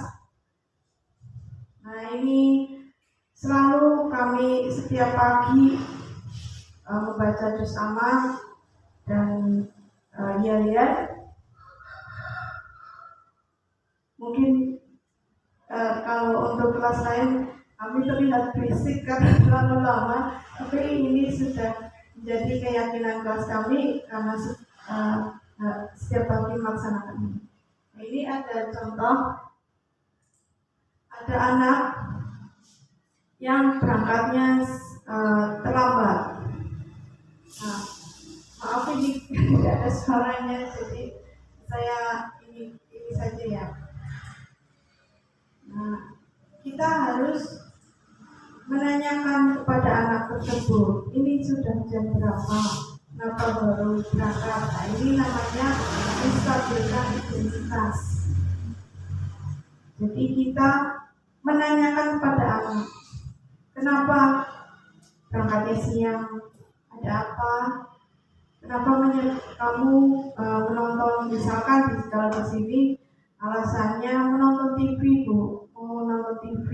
Nah, ini selalu kami setiap pagi membaca juz amma dan ya mungkin kalau untuk kelas lain kami terlihat berisik karena terlalu lama, tapi ini sudah menjadi keyakinan kelas kami karena setiap pagi melaksanakan ini. Nah, ini ada contoh, ada anak yang berangkatnya terlambat. Nah, maaf ini tidak ada suaranya, jadi saya ini saja ya. Nah, kita harus menanyakan kepada anak tersebut, ini sudah jam berapa, kenapa baru berangkat. Nah, ini namanya menstabilkan identitas. Jadi kita menanyakan kepada anak, kenapa berangkatnya siang, ada apa, kenapa kamu menonton, misalkan kalau di sini alasannya menonton TV, Bu, mau nonton TV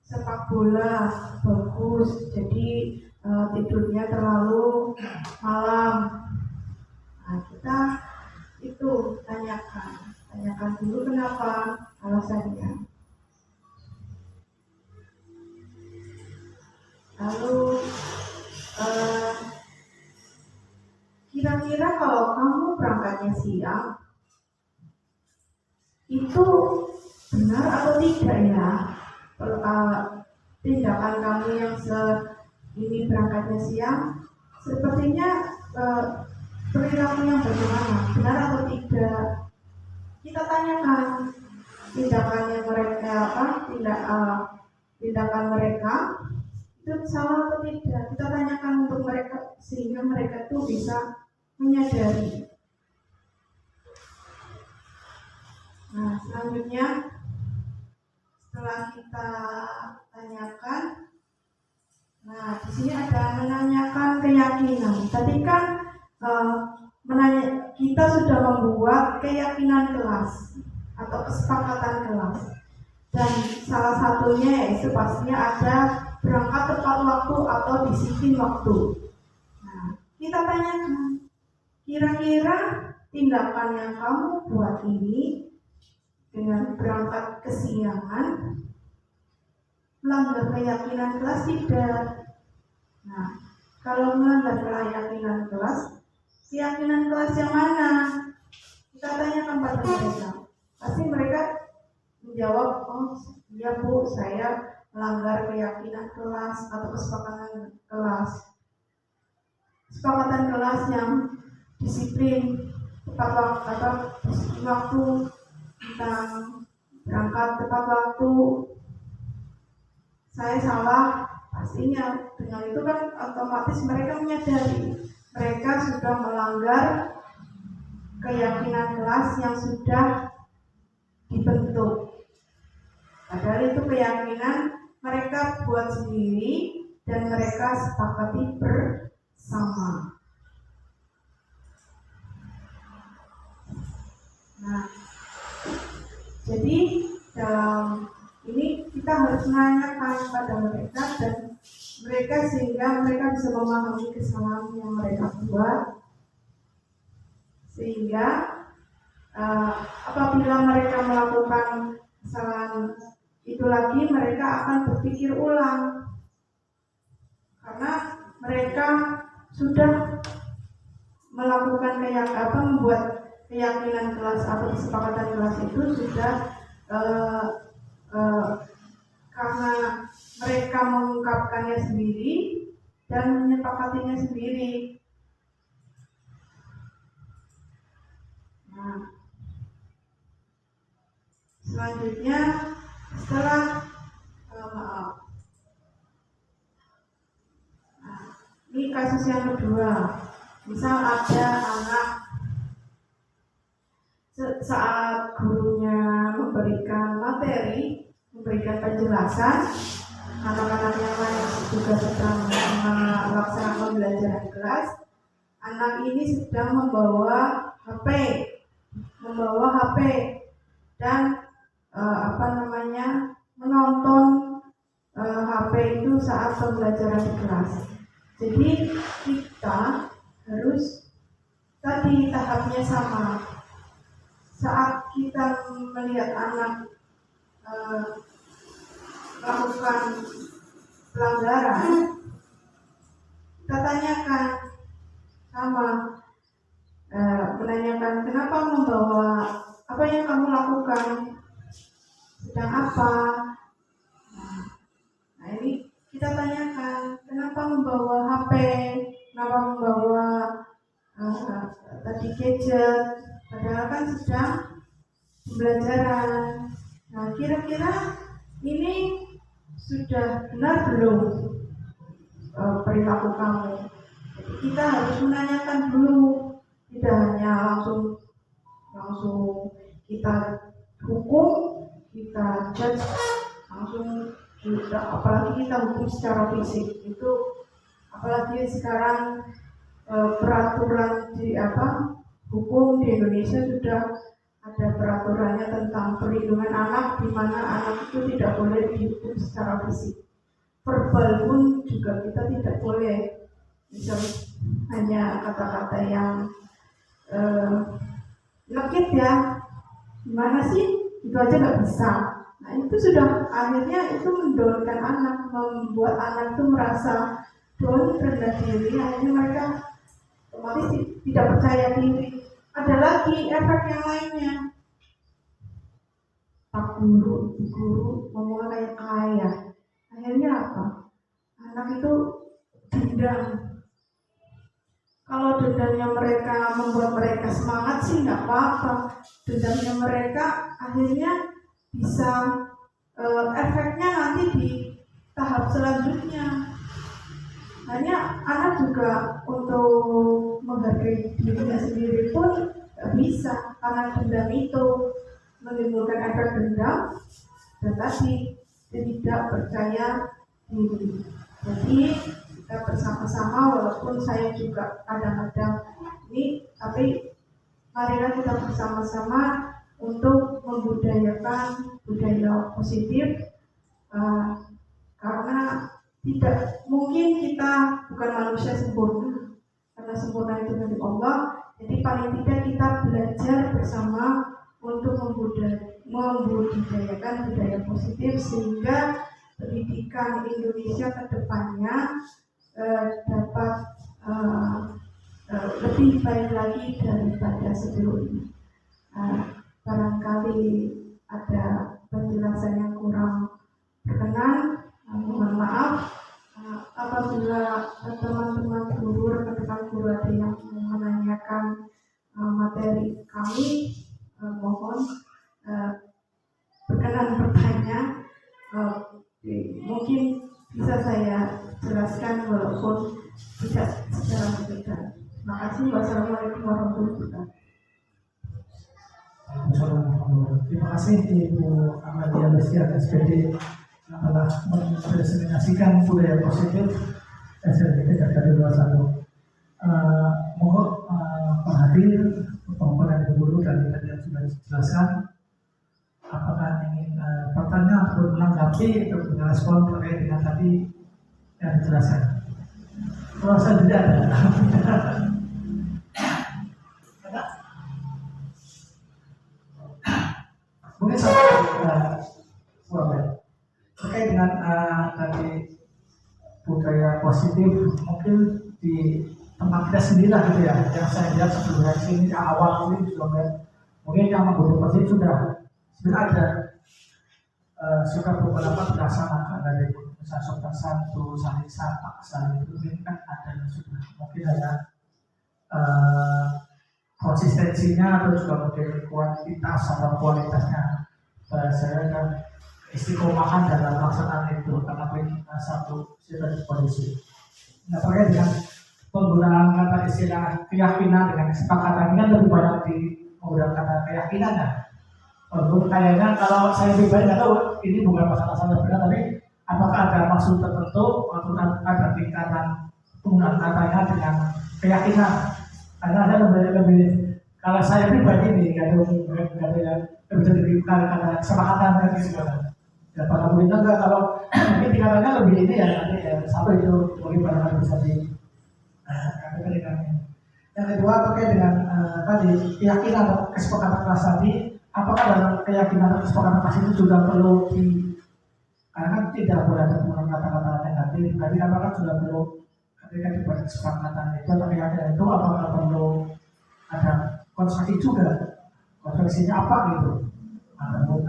sepak bola bagus, jadi tidurnya terlalu malam. Nah, kita itu tanyakan dulu kenapa alasannya. Lalu kira-kira kalau kamu berangkatnya siang itu benar atau tidak ya? Tindakan kamu yang ini berangkatnya siang sepertinya perilaku yang bagaimana, benar atau tidak? Kita tanyakan tindakannya mereka tindakan mereka itu salah atau tidak. Kita tanyakan untuk mereka sehingga mereka tuh bisa menyadari. Nah, selanjutnya setelah kita tanyakan, nah di sini ada menanyakan keyakinan. Tadi kan kita sudah membuat keyakinan kelas atau kesepakatan kelas, dan salah satunya yaitu pastinya ada berangkat tepat waktu atau disiplin waktu. Nah, kita tanyakan, kira-kira tindakan yang kamu buat ini dengan berangkat kesiangan melanggar keyakinan kelas tidak? Nah, kalau melanggar keyakinan kelas yang mana? Kita tanyakan pada mereka. Pasti mereka menjawab, oh iya Bu, saya melanggar keyakinan kelas atau kesepakatan kelas. Kesepakatan kelas yang disiplin, tepat waktu, tentang berangkat tepat waktu. Saya salah, pastinya dengan itu kan otomatis mereka menyadari mereka sudah melanggar keyakinan kelas yang sudah dibentuk. Padahal itu keyakinan mereka buat sendiri dan mereka sepakati bersama. Nah, jadi dalam ini kita harus menanyakan pada mereka dan mereka sehingga mereka bisa memahami kesalahan yang mereka buat, sehingga apabila mereka melakukan kesalahan itu lagi, mereka akan berpikir ulang karena mereka sudah melakukan membuat keyakinan kelas atau kesepakatan kelas itu sudah karena mereka mengungkapkannya sendiri dan menyepakatinya sendiri. Nah, selanjutnya setelah ini kasus yang kedua. Misal ada anak saat gurunya memberikan materi, memberikan penjelasan, anak-anak yang lain juga sedang melaksanakan pembelajaran kelas. Anak ini sedang membawa HP dan menonton HP itu saat pembelajaran di kelas. Jadi kita harus tadi tahapnya sama. Saat kita melihat anak melakukan pelanggaran, kita tanyakan sama, menanyakan kenapa membawa, apa yang kamu lakukan, sedang apa. Nah ini kita tanyakan kenapa membawa HP, kenapa membawa tadi gadget, padahal kan sedang pembelajaran. Nah kira-kira ini sudah benar belum perilaku kamu? Jadi kita harus menanyakan dulu, tidak hanya langsung kita hukum, kita judge langsung. Apalagi kita hukum secara fisik itu, apalagi sekarang peraturan hukum di Indonesia sudah ada peraturannya tentang perlindungan anak, di mana anak itu tidak boleh dihukum secara fisik. Verbal pun juga kita tidak boleh, misal hanya kata-kata yang lekit ya, gimana sih, itu aja nggak bisa. Nah itu sudah akhirnya itu mendorongkan anak, membuat anak itu merasa down, rendah diri, akhirnya mereka otomatis tidak percaya diri. Ada lagi efek yang lainnya. Pak guru ngomong kayak kaya, akhirnya apa? Anak itu dendam. Kalau dendamnya mereka membuat mereka semangat sih nggak apa-apa. Dendamnya mereka akhirnya bisa efeknya nanti di tahap selanjutnya. Hanya anak juga untuk menghargai dirinya sendiri pun tidak bisa, karena dendam itu menimbulkan efek dendam dan tadi tidak percaya diri. Jadi kita bersama-sama, walaupun saya juga kadang-kadang ini, tapi marilah kita bersama-sama untuk membudayakan budaya positif, karena tidak mungkin kita bukan manusia sempurna, karena sempurna itu dari Allah. Jadi paling tidak kita belajar bersama untuk membudayakan budaya positif, sehingga pendidikan Indonesia ke depannya dapat lebih baik lagi daripada sebelumnya. Barangkali ada penjelasan yang kurang berkenan, mohon maaf. Apabila teman-teman guru, rekan-rekan guru ada yang menanyakan materi kami, mohon berkenan bertanya. Mungkin bisa saya jelaskan walaupun tidak secara detail. Terima kasih. Wassalamualaikum warahmatullahi wabarakatuh. Terima kasih Ibu Ahmadiyah Lucia SPD yang telah menpresentasikan budaya positif SLBT dari 21. Mohon Pak Hadir, pengumpulan guru dan tadi yang sudah dijelaskan, apakah ingin bertanya atau menanggapi atau merespon terkait dengan tadi yang dijelaskan? Kalau saya tidak ada. Mungkin saya terkait dengan tadi budaya positif, mungkin di tempat kita sendiri lah gitu ya. Yang saya lihat sebelum ini awal ini juga mungkin yang menggunakan ini sudah ada suka beberapa berdasarkan dari misalnya sopan satu, saling sapa, saling itu mungkin kan ada yang sudah mungkin ada konsistensinya atau juga mungkin kuantitas atau kualitasnya. Saya kan istiqomahan dalam pelaksanaan itu karena satu situasi kondisi. Nah terkait dengan penggunaan kata istilah keyakinan dengan kesepakatan ini kan lebih banyak di menggunakan kata keyakinan ya. Kayaknya kalau saya pribadi nggak tahu ini bukan masalah saya benar, tapi apakah ada maksud tertentu atau ada tingkatan penggunaan katanya dengan keyakinan? Karena ada lebih kalau saya pribadi nih nggak ada yang bisa diberikan kata kesepakatan dan kesepakatan. Ya para pemerintah enggak kalau mungkin tingkatannya lebih ini ya nanti ya satu itu mungkin pada bisa di katakan dengan ini. Yang kedua terkait dengan tadi keyakinan atau kesepakatan kelas tadi. Apakah dalam keyakinan atau kesepakatan kelas itu juga perlu karena kan tidak boleh ada penggunaan kata-kata negatif. Tadi apakah sudah perlu ketika dibuat kesepakatan itu atau keyakinan itu apakah perlu ada konstruksi juga? Konstruksinya apa gitu? Ataupun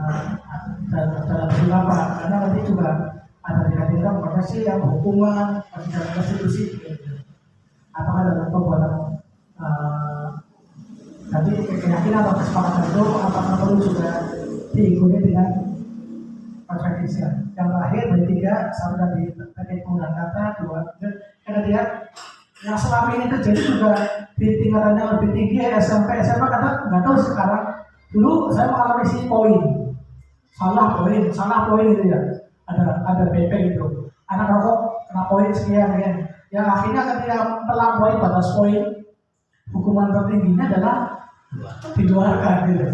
dalam apa? Karena nanti juga ada dikatakan konstruksi yang hukuman dalam konstitusi. Gitu. Apakah dalam pembuatan nanti keyakinan atau kesepakatan itu apakah perlu juga diikuti dengan konstruksi? Yang terakhir dari tiga, satu tadi terkait penggunaan kata, dua yang ketiga yang selama ini terjadi juga di tingkatan yang lebih tinggi SMP, SMA kata nggak tahu sekarang. Dulu saya mengalami si salah poin itu ya, ada BP gitu, anak rokok kena poin sekian kan, yang akhirnya ketika melampaui batas poin hukuman tertingginya adalah dikeluarkan gitu.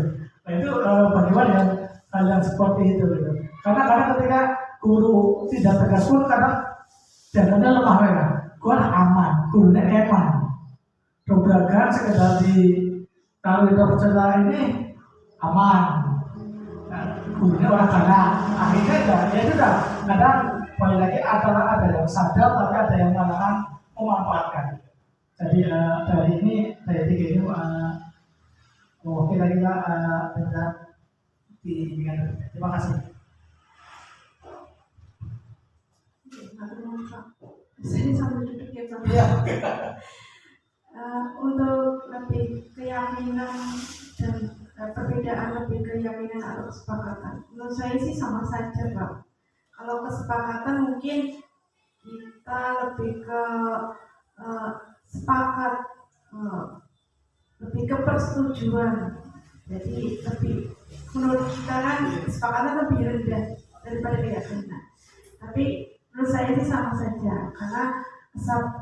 Nah itu bagaimana dengan hal yang seperti itu gitu. Karena ketika guru tidak tegas pun kadang jangannya lemah mereka. Gua aman, gurunya eman. Dobrakan sekedar di kalau kita percaya ini aman. Nah, gurunya orang galak. Akhirnya ya sudah. Kadang banyak lagi ada yang sadar tapi ada yang malahan memanfaatkan. Jadi dari tiga ini kira-kira benar terima kasih. Saya sambil duduk ya Pak. Untuk lebih keyakinan dan perbedaan lebih keyakinan atau kesepakatan, menurut saya sih sama saja Pak. Kalau kesepakatan mungkin kita lebih ke sepakat, lebih ke persetujuan. Jadi lebih menurut kita kan kesepakatan lebih rendah daripada keyakinan. Tapi menurut saya sih sama saja karena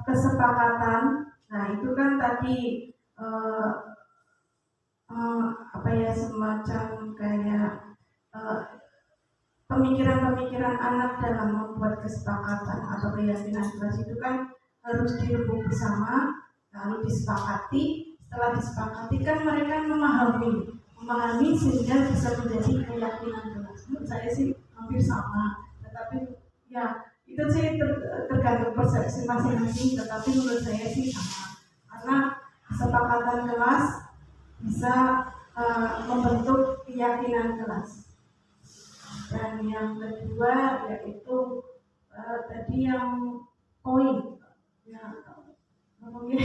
kesepakatan, nah itu kan tadi semacam kayak pemikiran-pemikiran anak dalam membuat kesepakatan atau keyakinan kelas itu kan harus dirembuk bersama, lalu disepakati. Setelah disepakati kan mereka memahami sehingga bisa menjadi keyakinan kelas. Menurut saya sih hampir sama, tetapi ya itu sih tergantung persepsi masing-masing. Tetapi menurut saya sih sama, karena kesepakatan kelas bisa membentuk keyakinan kelas. Dan yang kedua yaitu tadi yang poin ya ngomongnya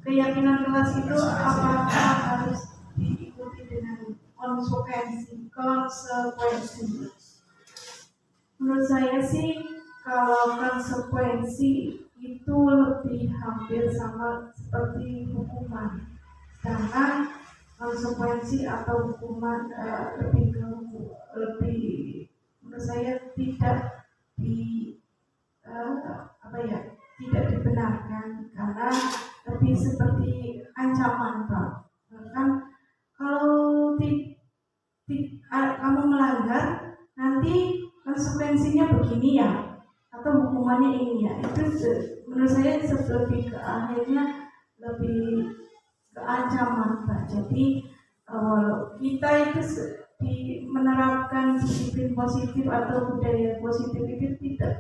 keyakinan kelas itu apakah harus diikuti dengan konsekuensi? Menurut saya sih kalau konsekuensi itu lebih hampir sama seperti hukuman, sedangkan konsekuensi atau hukuman lebih menurut saya tidak tidak dibenarkan karena lebih seperti ancaman Pak. Bahkan kalau kamu melanggar nanti konsekuensinya begini ya atau hukumannya ini ya, itu menurut saya lebih ke akhirnya lebih ke ancaman Pak. Jadi kita itu di menerapkan disiplin positif atau budaya positif itu tidak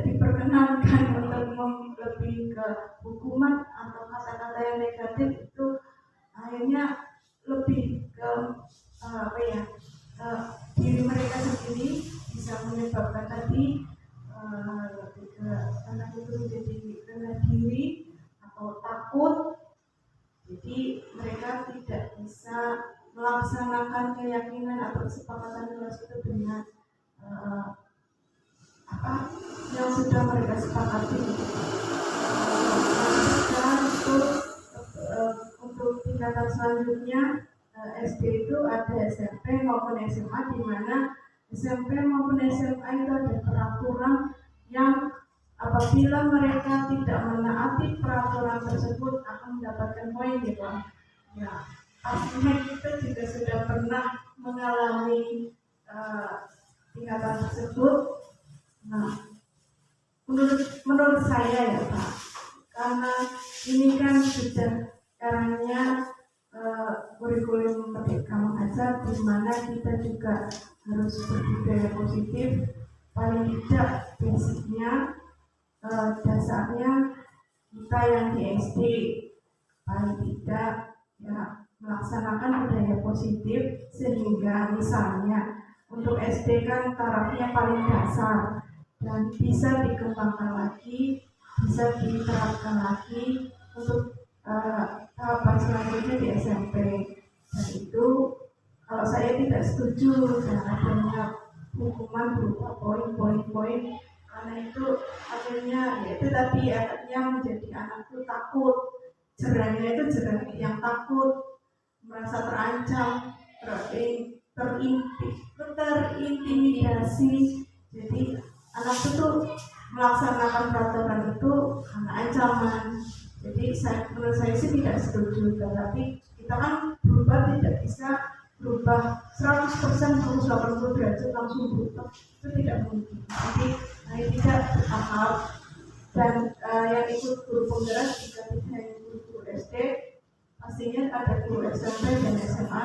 diperkenankan untuk lebih ke hukuman atau kata-kata yang negatif itu akhirnya lebih ke diri mereka sendiri bisa menyebabkan tadi lebih ke anak itu menjadi rendah diri atau takut, jadi mereka tidak bisa melaksanakan keyakinan atau kesepakatan kelas itu dengan yang sudah mereka sepakati. Dan untuk tingkatan selanjutnya SD itu ada SMP maupun SMA, di mana SMP maupun SMA itu ada peraturan yang apabila mereka tidak menaati peraturan tersebut akan mendapatkan poin gitu. Ya, pastinya kita juga sudah pernah mengalami tingkatan tersebut. Nah, menurut saya ya Pak, karena ini kan sudah caranya kurikulum Merdeka Mengajar, di mana kita juga harus berbudaya positif, paling tidak basicnya dasarnya kita yang di SD paling tidak ya melaksanakan budaya positif, sehingga misalnya untuk SD kan tarafnya paling dasar dan bisa dikembangkan lagi, bisa diterapkan lagi untuk tahapan selanjutnya di SMP. Dan itu kalau saya tidak setuju dengan adanya hukuman berupa poin-poin, karena itu akhirnya yaitu tadi akhirnya menjadi anak itu takut, jerahnya itu jerah yang takut, merasa terancam, terintimidasi. Jadi anak itu melaksanakan peraturan itu karena ancaman. Jadi menurut saya sih tidak setuju, tetapi kita kan berubah tidak bisa berubah 100% 180 derajat langsung berubah, itu tidak mungkin. Jadi tidak bertahap, dan yang ikut guru penggerak jika tidak hanya guru SD, pastinya ada guru SMP dan SMA.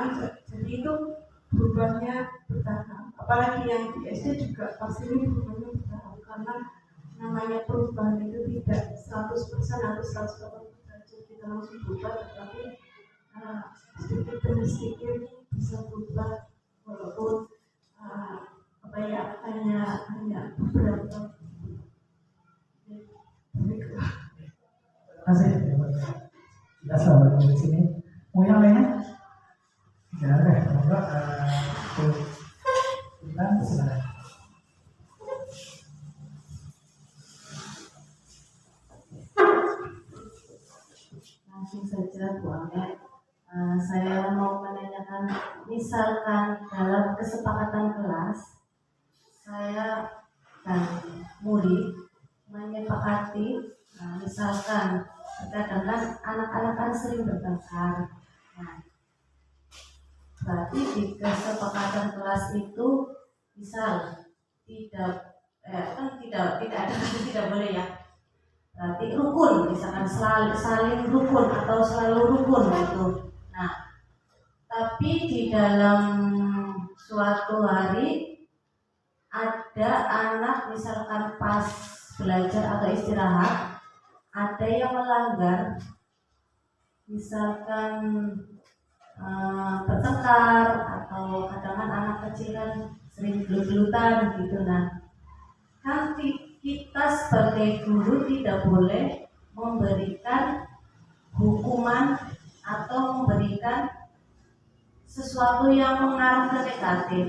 Jadi itu berubahnya bertahap. Apalagi yang di SD juga pastinya berubahnya bertahap, karena namanya perubahan itu tidak 100% atau 180 derajat kita langsung berubah, tetapi sedikit demi sedikit bisa berubah, walaupun hanya beberapa. Terima kasih. Sudah selamat di sini. Mau yang lainnya? Ya, semoga kita silakan. Langsung saja Bu Amet. Saya mau menanyakan, misalkan dalam kesepakatan kelas saya dan murid menyepakati, misalkan kadang kan anak-anak kan sering bertengkar. Nah, berarti di kesepakatan kelas itu misal tidak boleh ya. Berarti rukun, misalkan saling rukun atau selalu rukun gitu. Nah, tapi di dalam suatu hari ada anak misalkan pas belajar atau istirahat, ada yang melanggar, misalkan bertengkar, atau kadang anak kecil kan sering gelut-gelutan gitu. Nah, kan kita sebagai guru tidak boleh memberikan hukuman atau memberikan sesuatu yang mengarah ke negatif.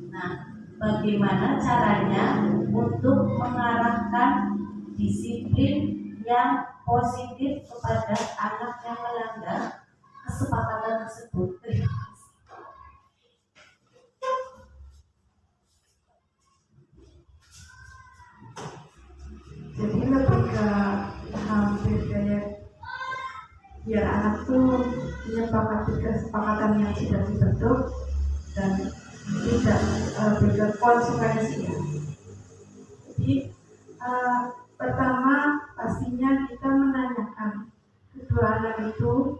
Nah, bagaimana caranya untuk mengarahkan disiplin yang positif kepada anak yang melanggar kesepakatan tersebut? Jadi lebih ke hampir kayak biar anak tuh menyepakati kesepakatan yang sudah dibentuk dan tidak berikan konsekuensi. Jadi pertama pastinya kita menanyakan kedua anak itu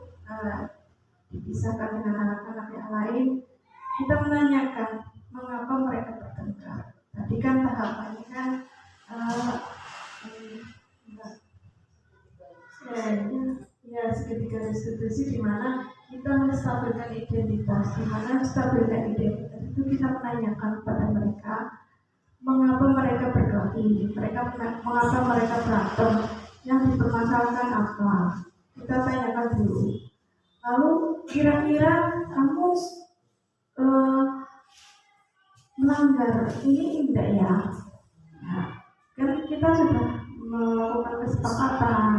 dipisahkan dengan anak-anak yang lain, kita menanyakan mengapa mereka bertengkar. Tadi kan tahapannya kan segitiga restitusi, di mana kita menstabilkan identitas, di mana menstabilkan identitas itu kita menanyakan kepada mereka mengapa mereka berkelahi, mengapa mereka berantem, yang dipermasalahkan apa, kita tanyakan dulu. Lalu kira-kira kamu melanggar ini enggak ya? Nah, kan kita sudah melakukan kesepakatan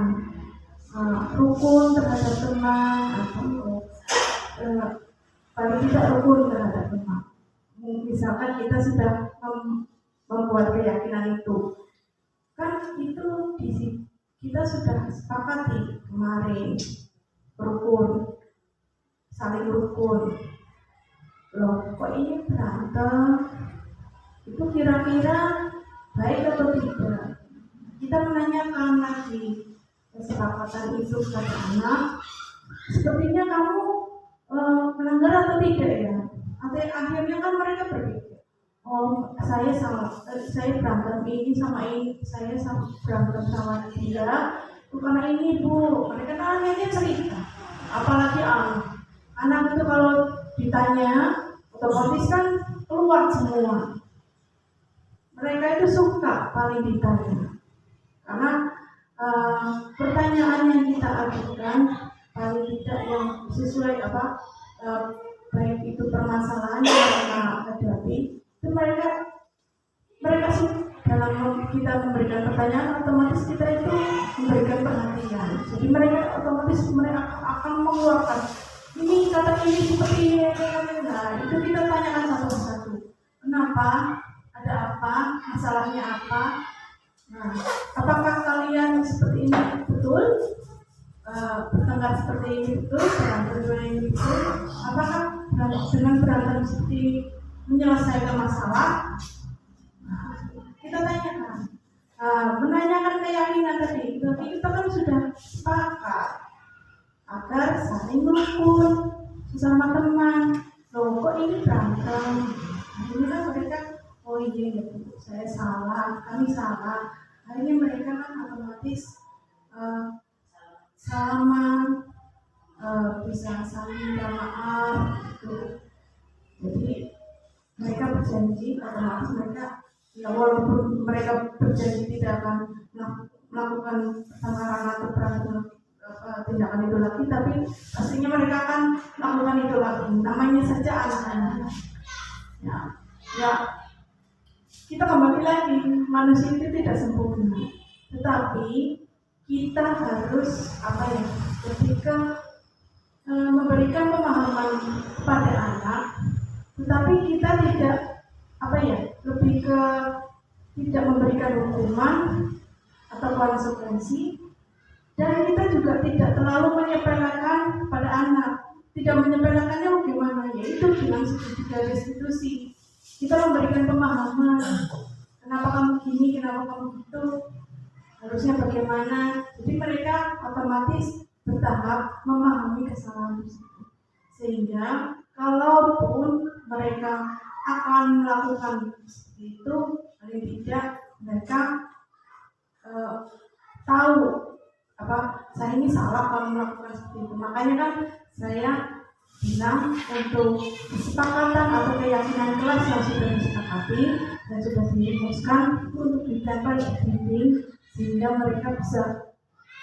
rukun terhadap teman atau paling tidak rukun terhadap teman. Misalkan kita sudah membuat keyakinan itu, kan itu kita sudah sepakati kemarin rukun, saling rukun. Loh, kok ini berantem? Itu kira-kira baik atau tidak? Kita menanyakan lagi kesepakatan itu kepada anak. Sepertinya kamu melanggar atau tidak ya? Akhirnya kan mereka berpikir, oh saya salah, saya berantem ini sama ini, saya berantem sama dia, bukan ini bu. Mereka kan akhirnya cerita. Apalagi anak itu kalau ditanya, otomatis kan keluar semua. Mereka itu suka paling ditanya, karena pertanyaan yang kita ajukan paling tidak yang sesuai baik itu permasalahan yang kita hadapi, itu mereka suka. Dalam kita memberikan pertanyaan, otomatis kita itu memberikan perhatian. Jadi mereka akan mengeluarkan ini kata ini seperti ini, nah itu kita tanyakan satu-satu. Kenapa? Ada apa? Masalahnya apa? Nah, apakah kalian seperti ini betul? Bertengkar seperti ini betul? Berantem ini betul? Apakah dengan berantem seperti menyelesaikan masalah? Nah, kita tanyakan. Menanyakan keyakinan tadi, berarti kita kan sudah sepakat agar saling rukun sesama teman. Loh, kok ini berantem? Ini kan mereka, oh iya gitu, saya salah, kami salah. Akhirnya mereka kan otomatis salaman, bisa saling minta maaf gitu. Jadi mereka berjanji, otomatis mereka ya walaupun mereka berjanji tidak akan melakukan pertengkaran atau tindakan itu lagi, tapi pastinya mereka akan melakukan itu lagi. Namanya saja anak-anak. Ya, kita kembali lagi, manusia itu tidak sempurna, tetapi kita harus ketika memberikan pemahaman kepada anak, tetapi kita tidak lebih ke tidak memberikan hukuman atau konsekuensi. Dan kita juga tidak terlalu menyepelekan pada anak. Tidak menyepelekannya bagaimana? Yaitu dengan segitiga restitusi. Kita memberikan pemahaman. Kenapa kamu gini? Kenapa kamu gitu? Harusnya bagaimana? Jadi mereka otomatis bertahap memahami kesalahan tersebut. Sehingga kalaupun mereka akan melakukan seperti itu, paling tidak mereka tahu saya ini salah kalau melakukan seperti itu. Makanya kan saya bilang untuk kesepakatan atau keyakinan kelas yang sudah disepakati dan sudah dirumuskan untuk ditempel di dinding, sehingga mereka bisa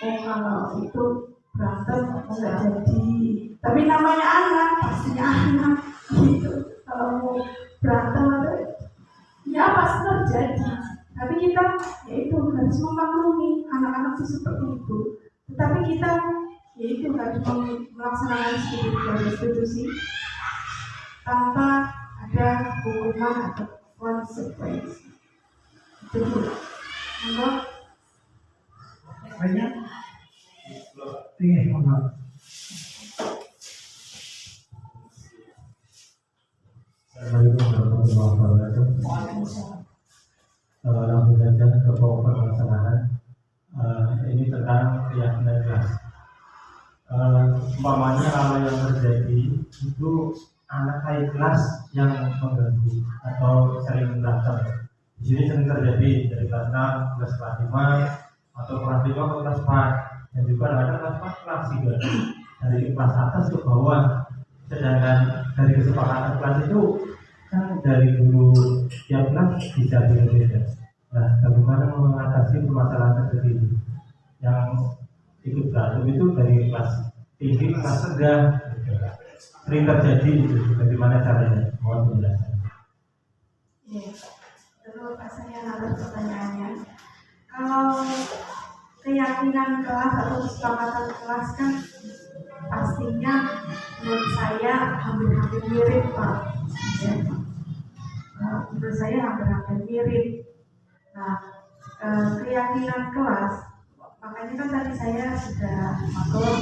kalau itu berantem enggak jadi. Tapi namanya anak, pastinya anak gitu. Kalau mau berantem ya pasti terjadi. Tapi kita yaitu harus memaklumi anak-anak itu seperti itu. Tetapi kita yaitu harus melaksanakan segitiga restitusi tanpa ada hukuman atau konsekuensi. Itu dulu. Monggo. Banyak. Monggo. Assalamualaikum warahmatullahi wabarakatuh. Langsung saja ke pokok permasalahan. Ini tentang keyakinan kelas. umpamanya kalau yang terjadi itu anak naik kelas yang mengganggu atau sering berantem. Di sini sering terjadi dari kelas 6, kelas 5, atau kelas 5 ke kelas 4, dan juga ada kelas 4, kelas 3, dari kelas atas ke bawah. Sedangkan dari kesepakatan kelas itu kan dari guru tiap kelas bisa beda-beda. Nah, bagaimana mengatasi permasalahan seperti ini? Yang ikut berantem itu dari kelas tinggi, kelas sedang, sering terjadi itu. Bagaimana caranya? Mohon penjelasan. Ya, terus saya nambah pertanyaannya. Kalau keyakinan kelas atau kesepakatan kelas kan pastinya menurut saya hampir-hampir mirip, Pak. Ya. Menurut saya hampir-hampir mirip. Nah, keyakinan kelas, makanya kan tadi saya sudah mengatur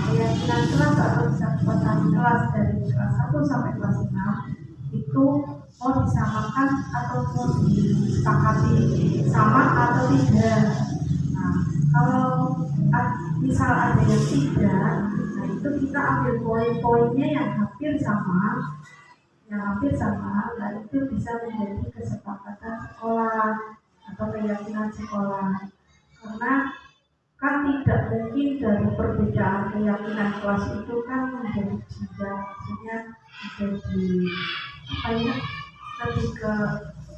keyakinan kelas atau kesepakatan kelas dari kelas 1 sampai kelas 6 itu mau disamakan atau mau disepakati sama atau tidak. Nah, kalau misal ada yang tidak, nah itu kita ambil poin-poinnya yang hampir sama, nah itu bisa menjadi kesepakatan sekolah atau keyakinan sekolah. Karena kan tidak mungkin dari perbedaan keyakinan kelas itu kan menjadi jenjang, maksudnya menjadi apa ya, lebih ke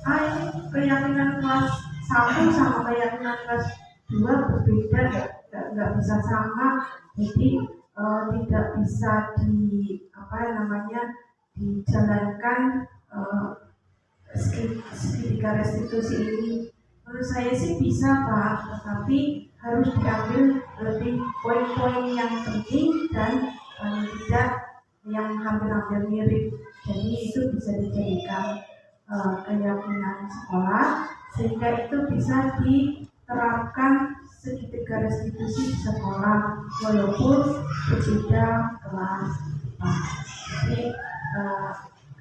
ini keyakinan kelas 1 sama keyakinan kelas 2 berbeda, nggak bisa sama, jadi tidak bisa dijalankan segitiga restitusi ini. Menurut saya sih bisa, Pak, tetapi harus diambil lebih poin-poin yang penting dan tidak yang hampir-hampir mirip. Jadi itu bisa dijadikan keyakinan sekolah sehingga itu bisa diterapkan segitiga restitusi di sekolah walaupun berbeda kelas. Jadi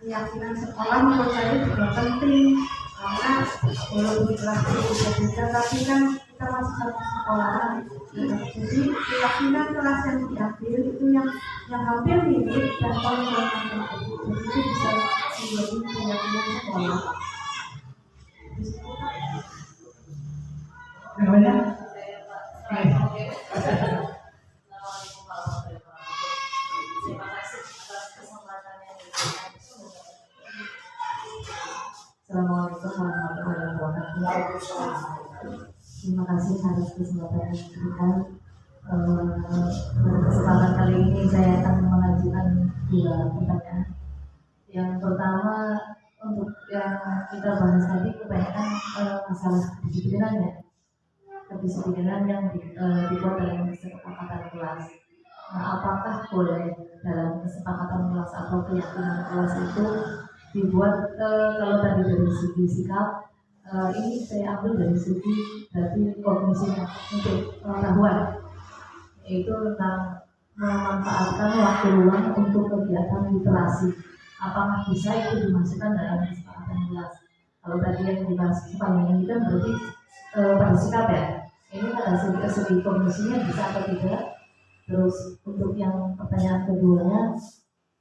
keyakinan sekolah menurut saya juga penting karena walaupun kelas berbeda tapi kan kita masih satu sekolah. Jadi keyakinan kelas yang diambil itu yang hampir mirip dan poin-poin yang penting. Jadi itu bisa menjadi keyakinan sekolah. Namanya? Assalamualaikum warahmatullahi wabarakatuh. Terima kasih atas kesempatan yang diberikan. Pada kesempatan kali ini saya akan mengajukan 2 pertanyaan. Yang pertama untuk yang kita bahas tadi kebanyakan masalah kedisiplinan yang dibuat dalam kesepakatan kelas. Nah, apakah boleh dalam kesepakatan kelas atau keyakinan kelas itu dibuat kalau tadi dari segi sikap, ini saya ambil dari segi berarti kognisinya untuk pengetahuan, yaitu tentang memanfaatkan waktu luang untuk kegiatan literasi. Apakah bisa itu dimasukkan dalam kesepakatan kelas? Kalau tadi yang dibahas sepanjang ini kan berarti pada sikap ya. Ini pada segi kognisinya bisa atau tidak? Terus untuk yang pertanyaan keduanya,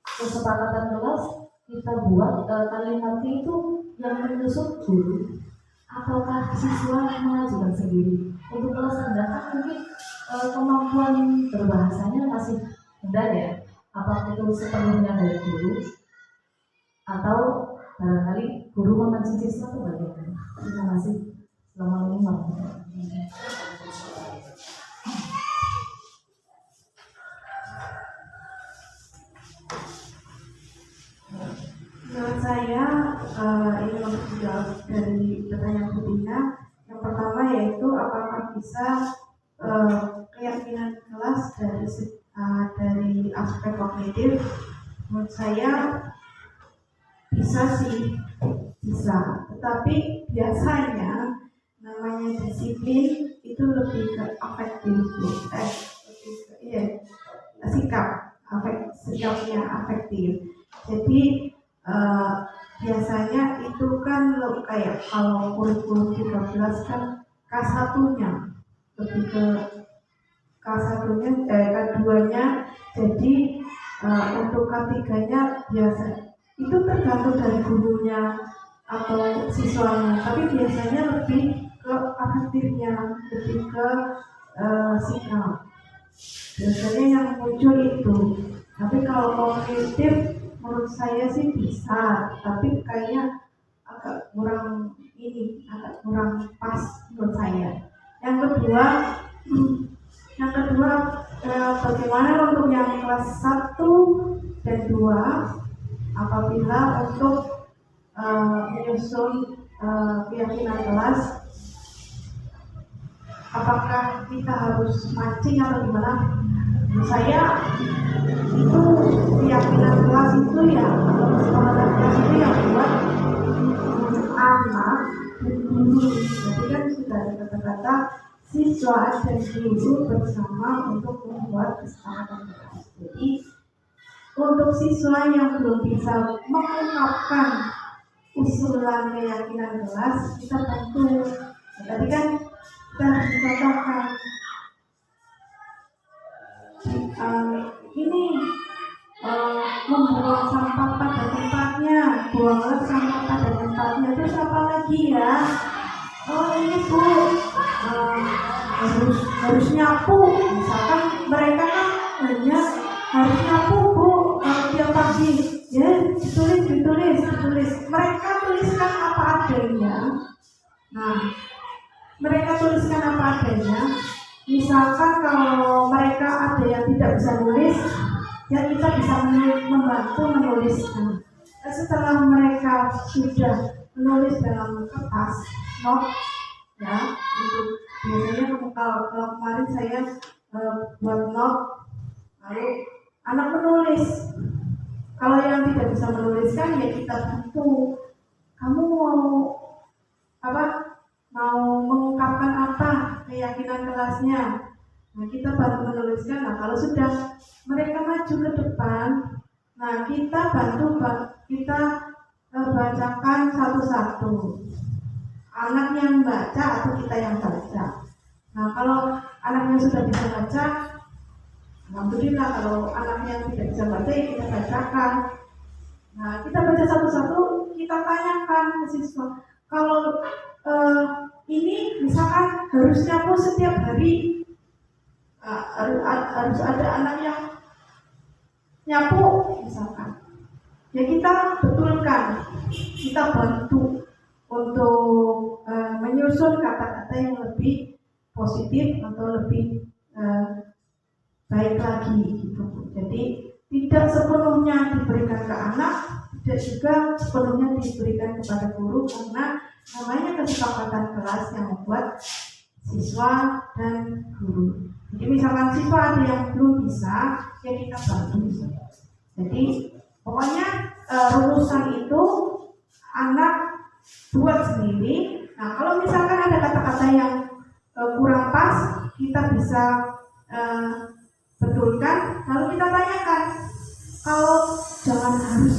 kesepakatan kelas kita buat kalimat itu yang menyusun guru ataukah siswa mengajukan sendiri? Untuk kelas rendah kan mungkin kemampuan berbahasanya masih rendah ya. Apakah itu sepenuhnya dari guru atau barangkali guru memancing siswa itu bagaimana? Terima kasih. Assalamualaikum warahmatullahi wabarakatuh. Menurut saya ini untuk dijawab dari pertanyaan Bu Dina. Yang pertama yaitu apakah bisa keyakinan kelas dari aspek kognitif? Menurut saya bisa sih, bisa. Tetapi biasanya namanya disiplin itu lebih ke afektif, sikapnya afektif. Jadi biasanya itu kan kayak kalau kurikulum 13 kan K1-nya lebih ke K2-nya jadi untuk K3-nya biasa itu tergantung dari gurunya atau siswanya, tapi biasanya lebih ke afektifnya, lebih ke sikap. Biasanya yang muncul itu. Tapi kalau kognitif menurut saya sih bisa, tapi kayaknya agak kurang pas menurut saya. Yang kedua, bagaimana untuk yang kelas 1 dan 2 apabila untuk menyusun keyakinan kelas, apakah kita harus mancing atau gimana? Menurut saya itu keyakinan kelas itu ya, atau kesepakatan kelas itu yang buat anak dan guru. Jadi kan sudah ada kata-kata siswa dan guru bersama untuk membuat kesepakatan kelas. Jadi untuk siswa yang belum bisa mengungkapkan usulan keyakinan kelas, kita bantu. Tadi kan kita dikatakan ini membuang sampah pada tempatnya, buanglah sampah pada tempatnya. Terus apa lagi ya? Oh ini Bu, harus nyapu. Misalkan mereka kan hanya harus nyapu Bu tiap pagi. Ya ditulis. Mereka tuliskan apa adanya. Nah, mereka tuliskan apa adanya. Misalkan kalau mereka ada yang tidak bisa nulis, ya kita bisa membantu menuliskan. Dan setelah mereka sudah menulis dalam kertas, note, ya, untuk biasanya kalau kemarin saya buat note, lalu anak menulis. Kalau yang tidak bisa menuliskan, ya kita bantu. Kamu mau mengungkapkan apa keyakinan kelasnya? Nah, kita bantu menuliskan. Nah, kalau sudah mereka maju ke depan, nah kita bantu, kita bacakan satu-satu. Anak yang baca atau kita yang baca. Nah, kalau anaknya sudah bisa baca, alhamdulillah. Kalau anaknya yang tidak bisa baca, ya kita bacakan. Nah, kita baca satu-satu, kita tanyakan ke siswa. Kalau ini misalkan harus nyapu setiap hari, harus ada anak yang nyapu misalkan, ya kita betulkan, kita bantu untuk menyusun kata-kata yang lebih positif atau lebih baik lagi gitu. Jadi tidak sepenuhnya diberikan ke anak, tidak juga sepenuhnya diberikan kepada guru, karena namanya kesepakatan kelas yang membuat siswa dan guru. Jadi misalkan siswa ada yang belum bisa, ya kita bantu. Jadi pokoknya rumusan itu anak buat sendiri. Nah, kalau misalkan ada kata-kata yang kurang pas, kita bisa betulkan. Lalu kita tanyakan, kalau jangan harus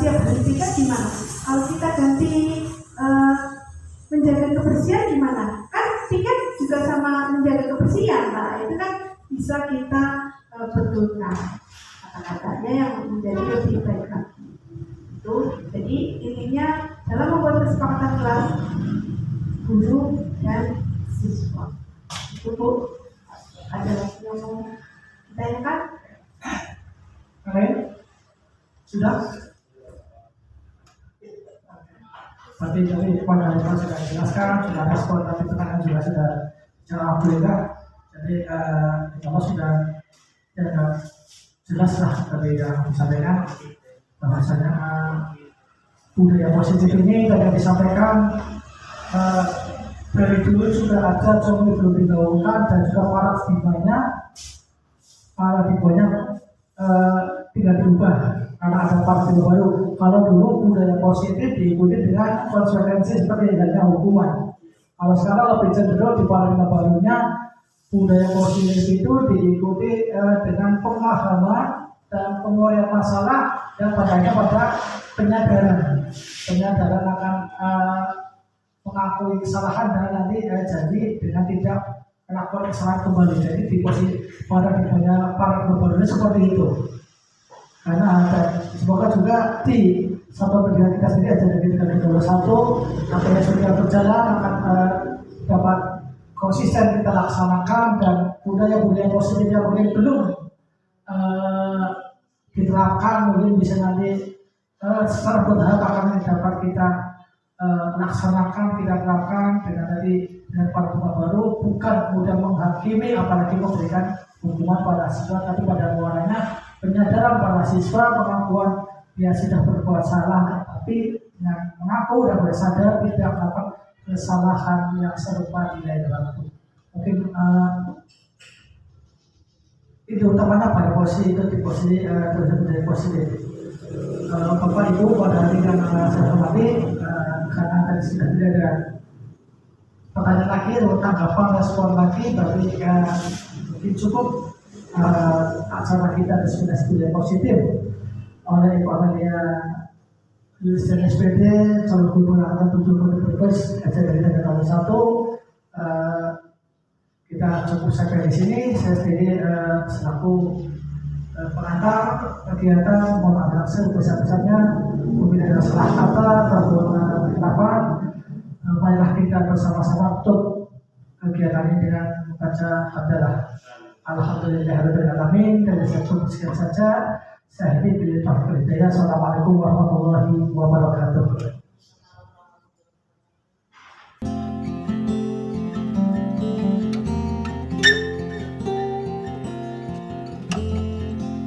tiap hari tiga gimana? Kalau kita ganti menjaga kebersihan gimana? Kan tiket juga sama menjaga kebersihan. Nah, itu kan bisa kita betulkan kata-katanya yang menjadi lebih baik lagi. Itu jadi intinya dalam membuat kesepakatan kelas guru dan siswa. Itu Bu, ada lagi yang mau ditanyakan? Oke, sudah. Tapi pada yang sudah dijelaskan, sudah respon, tapi tekangan juga sudah secara berbeda. Jadi kalau sudah jelas lah dari yang disampaikan, bahwasanya budaya positif ini tadi disampaikan dari dulu sudah ada, cuma belum digaungkan, dan juga paradigmanya tidak berubah karena ada paradigma baru. Kalau dulu budaya positif diikuti dengan konsekuensi seperti adanya hukuman. Kalau sekarang lebih cenderung di paradigma barunya budaya positif itu diikuti dengan pemahaman dan penguraian masalah yang pada penyadaran akan mengakui kesalahan dan nanti jadi dengan tidak melakukan kesalahan kembali. Jadi di posisi pada dimana para gubernur seperti itu. Karena semoga juga di satu pendidikan kita sendiri aja dari kita 21 apa yang sudah berjalan akan dapat konsisten kita laksanakan, dan budaya-budaya positif yang mungkin belum diterapkan mungkin bisa nanti secara bertahap akan dapat kita laksanakan, kita terapkan dengan tadi dengan paradigma baru, bukan mudah menghakimi apalagi memberikan hukuman pada siswa, tapi pada muaranya penyadaran para siswa, pengakuan dia sudah berbuat salah, tapi dengan mengaku dan bersadar tidak melakukan kesalahan yang serupa di lain waktu. Mungkin itu utamanya pada posisi itu di posisi dari positif. Bapak Ibu pada hari yang saya hormati, karena tadi sudah tidak ada pertanyaan lagi atau tanggapan respon lagi, tapi mungkin cukup acara kita sudah positif oleh Ibu Amelia Lulus dan SPD calon gubernur angkatan 7 Brebes dari negara 1. Kita cukup sampai di sini. Saya sendiri selaku pengantar kegiatan, mohon maaf sebesar-besarnya mungkin ada salah kata ataupun khilafan. Marilah kita bersama-sama tutup kegiatan ini dengan membaca hamdalah. Alhamdulillahirabbil alamin. Dan saya cukup sekian saja. Saya Hidayah. Assalamualaikum warahmatullahi wabarakatuh.